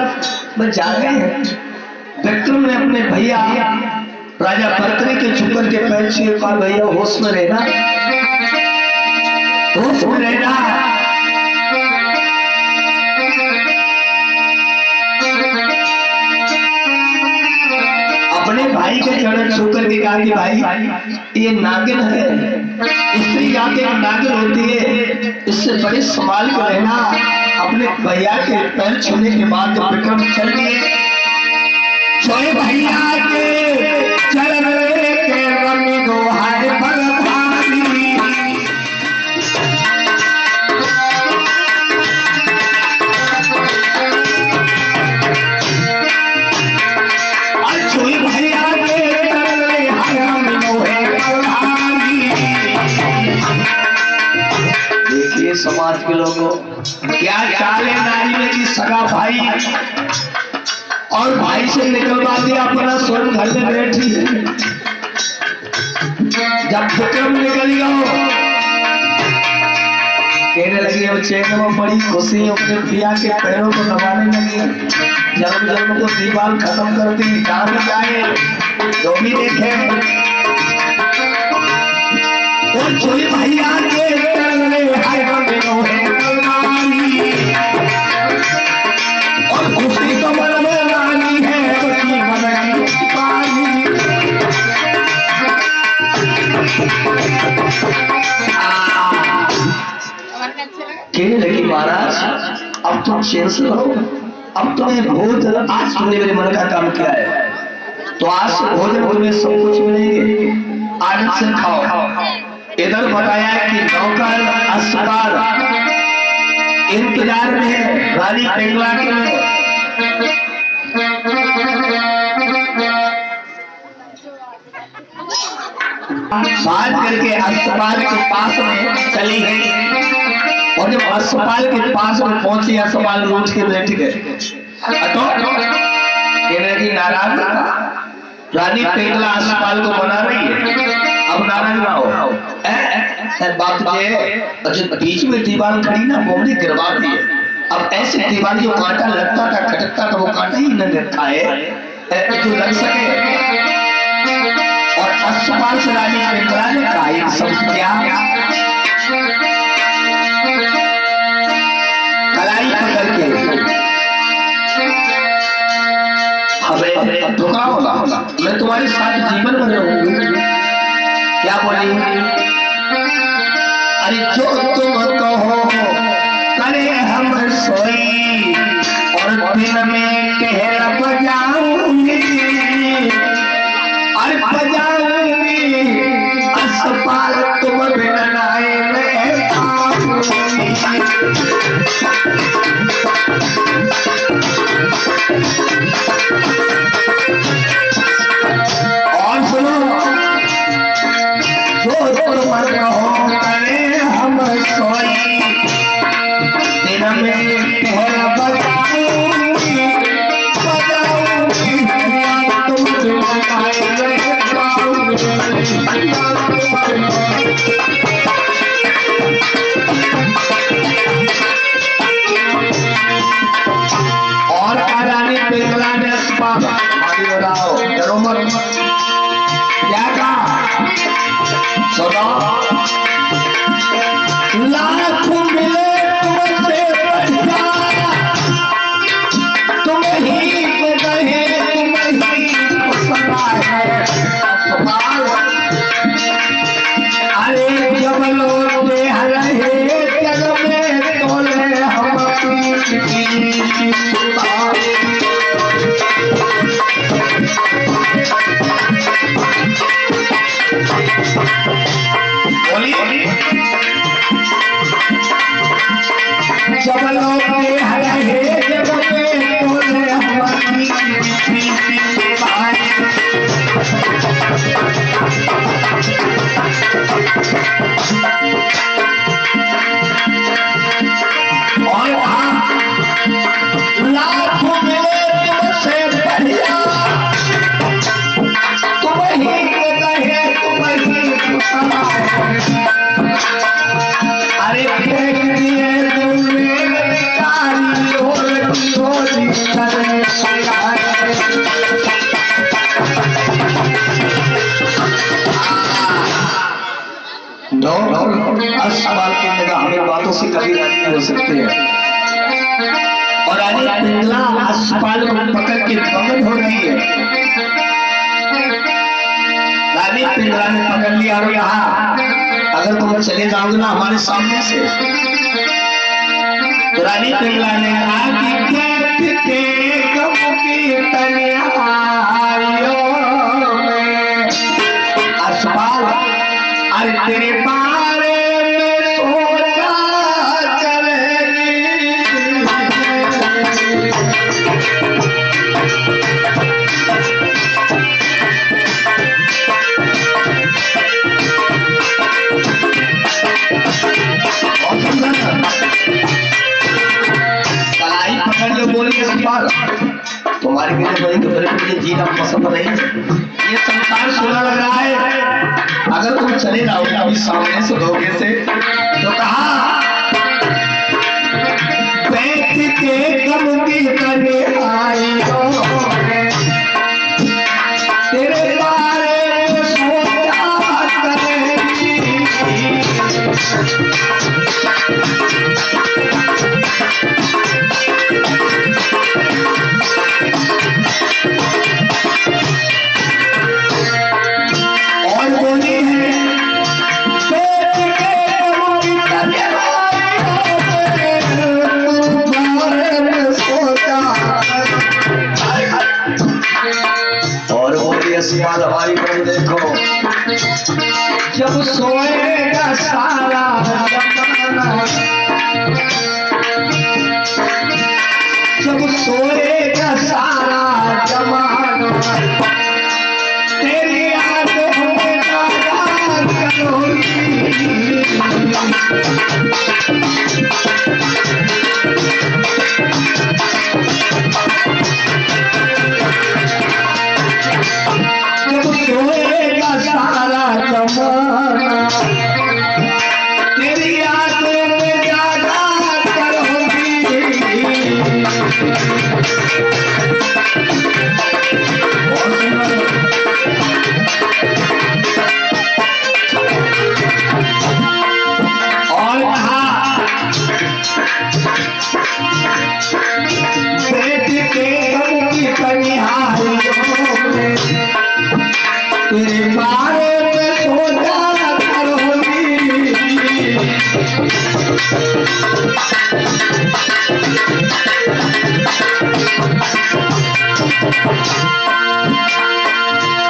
S1: मैं जा गए हैं। विक्रम ने अपने भैया राजा भर्तृहरि के झुकन के पैर छुए, कहा भैया होश में रहना, होश में रहना। अपने भाई के चरण छूकर के कहा कि भाई ये नागिन है, स्त्री जाके नागिन होती है, इससे बड़े संभाल कर रहना। अपने भैया के पैर छूने के बाद विक्रम चल दिए। सोए भैया के चरण के रंग दोहारे पर भारी, सोए भैया के चरण हरम दोहे पर भारी। देखिए समाज के लोगों क्या चाले नारी में कि सगा भाई और भाई से निकलवा दिया अपना स्वर्ण घर में बैठी है। जब विक्रम निकल गया कहने लगी अब चैन में बड़ी खुशी अपने पिया के पैरों को दबाने लगी, जन्म जन्म को दीवार खत्म कर दी, जहाँ भी जाए जो भी देखे और चोरी भैया के और खुशी तो मन में रानी है कहने लगी महाराज अब तुम शेर से रहो, अब तुम्हें भोज, आज तुमने मेरे मन का काम किया है तो आज से भोजन तुम्हें सब कुछ मिलेंगे, आनंद से खाओ। इधर बताया कि नौकर अस्पताल इंतजार में है रानी पिंगला के लिए। बात करके अस्पताल के पास में चली गई और जब अस्पताल के पास में पहुंची अस्पताल उठ के बैठ गए। कहने की नाराज था। रानी पिंगला अस्पताल को बना रही है, अब नाराज ना हो। बात ये जो बीच में दीवार खड़ी ना बोमड़ी गिरवा दी है। अब ऐसे दीवार जो कांटा लगता था खटकता था वो कांटा ही न खाए जो लग सके। और अस्पताल से रानी पिंगला ने कहा एक शब्द क्या, कलाई पकड़ के हमें धोखा होगा, मैं तुम्हारे साथ जीवन में रहूंगी। क्या बोली, अरे जो तुम कहो करे हम सोई और दिन में कहर बजाऊंगी, अरे बजाऊंगी अस्पताल तुम बिना नाए में आऊंगी। और सुनो, जो तुम कहो करे हम सोई दिन में कहर बजाऊंगी, बजाऊंगी तुम बिना नाए में आऊंगी। और रानी पिंगला ने डरो मत, क्या कहा सुनो, लाख मिले तुमसे बढ़िया, तुम ही को कहे तुम ही को सदा है अस्पताल। अरे जब लोग देह रहे जग में तोले हम पीठ की जब लोग रहे जग में तोले हमारी और लाखों मिले तुमसे बढ़िया, तुम ही कहे तुम ही अरे फेंक दिए तुमने काली होली करे अस्पताल की निगाह हमें बातों से कभी राजी नहीं हो सकते हैं। और रानी पिंगला अस्पताल को पकड़ के बंद हो रही है। रानी पिंगला ने पकड़ लिया और कहा अगर तुम चले जाओगे ना हमारे सामने से, तो रानी पिंगला ने कहा कि के गम की तन्हाइयों में अस्पताल अरे तेरे बारे में सोचा चलेगी। कलाई पकड़ के बोली अस्पताल तुम्हारे मुझे जीना पसंद नहीं, ये संसार सोना लग रहा है, अगर तुम चले जाओगे अभी सामने से धोखे से, तो कहा बैठ के गम की करने आई तेरे बारे में सोचा करेगी। और बोली है और बोली अस्पताल हमारी पर देखो, जब सोएगा सारा जमाना, जब सोएगा सारा जमाना तेरी आंखों में नाराज करोगी। और कहा बेट के गम की कनिहारियों में तेरे बारे में सोचा करोगी।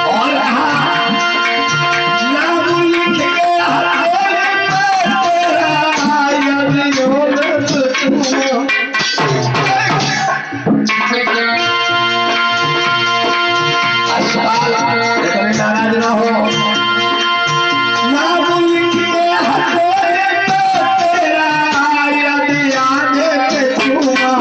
S1: और कहा नाम लिख के हथेली पे तेरा यदि होत तू। नाराज ना हो। नाम लिख के हथेली पे तेरा यदि आगे पे छूना।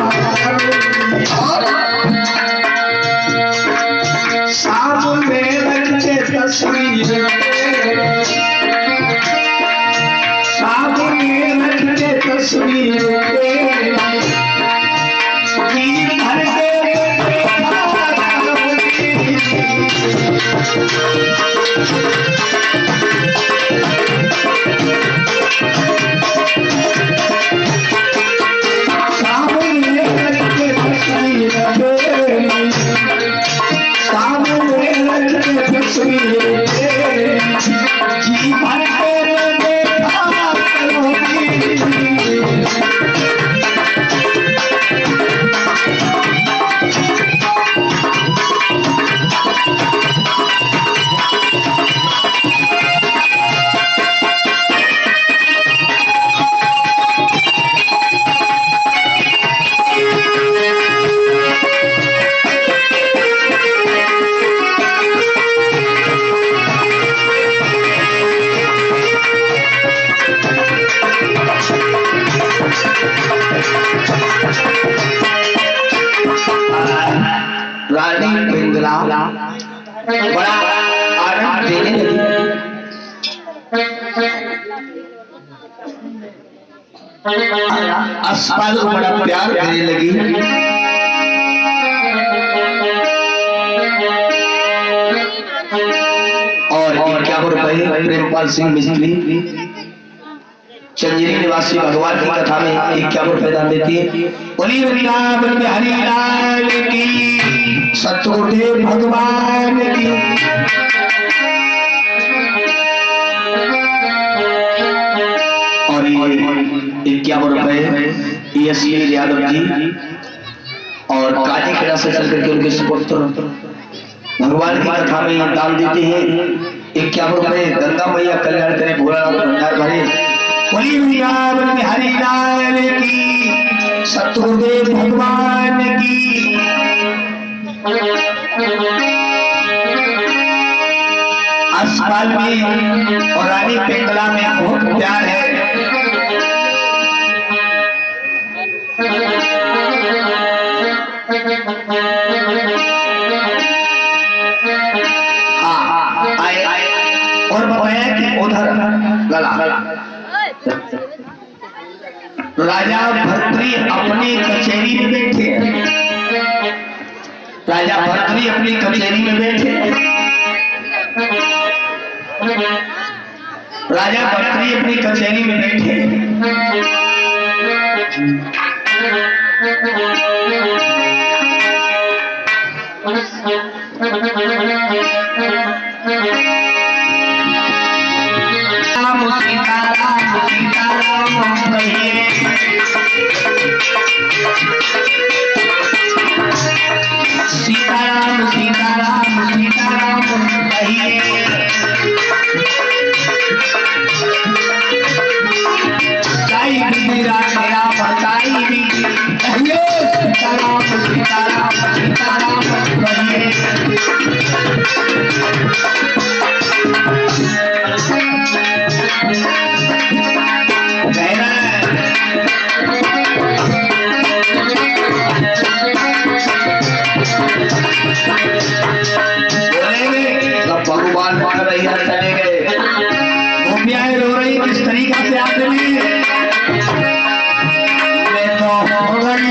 S1: सामने रख के तस्वीर, सामने रख के तस्वीर जी भर के सामने रख के तस्वीर, सामने रख के तस्वीर जी भर के देखा करोगी। रानी पिंगला बड़ा आनंद देने लगी। अस्पताल को बड़ा प्यार करने लगी। और क्या हो रहा है? प्रेमपाल सिंह मिस्त्री चंदेरी निवासी भगवान की कथा में 51 रुपए दान देती है। बोली वृंदावन बिहारी लाल की, सतगुरुदेव भगवान की। और 51 रुपए यशवीर यादव जी और काजी खेड़ा से चल करके उनके सुपुत्र भगवान की कथा में दान देते हैं। 51 रुपए गंगा मैया कल्याण करे, भोलानाथ भंडार भरे। बोली वृंदावन बिहारी लाल की, सतगुरुदेव भगवान की। अस्पताल में और रानी पिंगला में बहुत प्यार है। हाँ आए और बताया कि उधर गला राजा भर्तृ अपनी कचहरी में बैठे हैं। राजा भर्तृ अपनी कचहरी में बैठे हैं। राजा भर्तृ अपनी कचहरी में बैठे हैं। सीताराम सीताराम सीताराम कहिए। जाई बिगड़ी रात मेरा बताई बिगड़ी कहिए। सीताराम सीताराम सीताराम कहिए। भगवान मान रही है, चले गए। गोपियाएं रो रही किस तरीका से आदमी मैं तो हो गई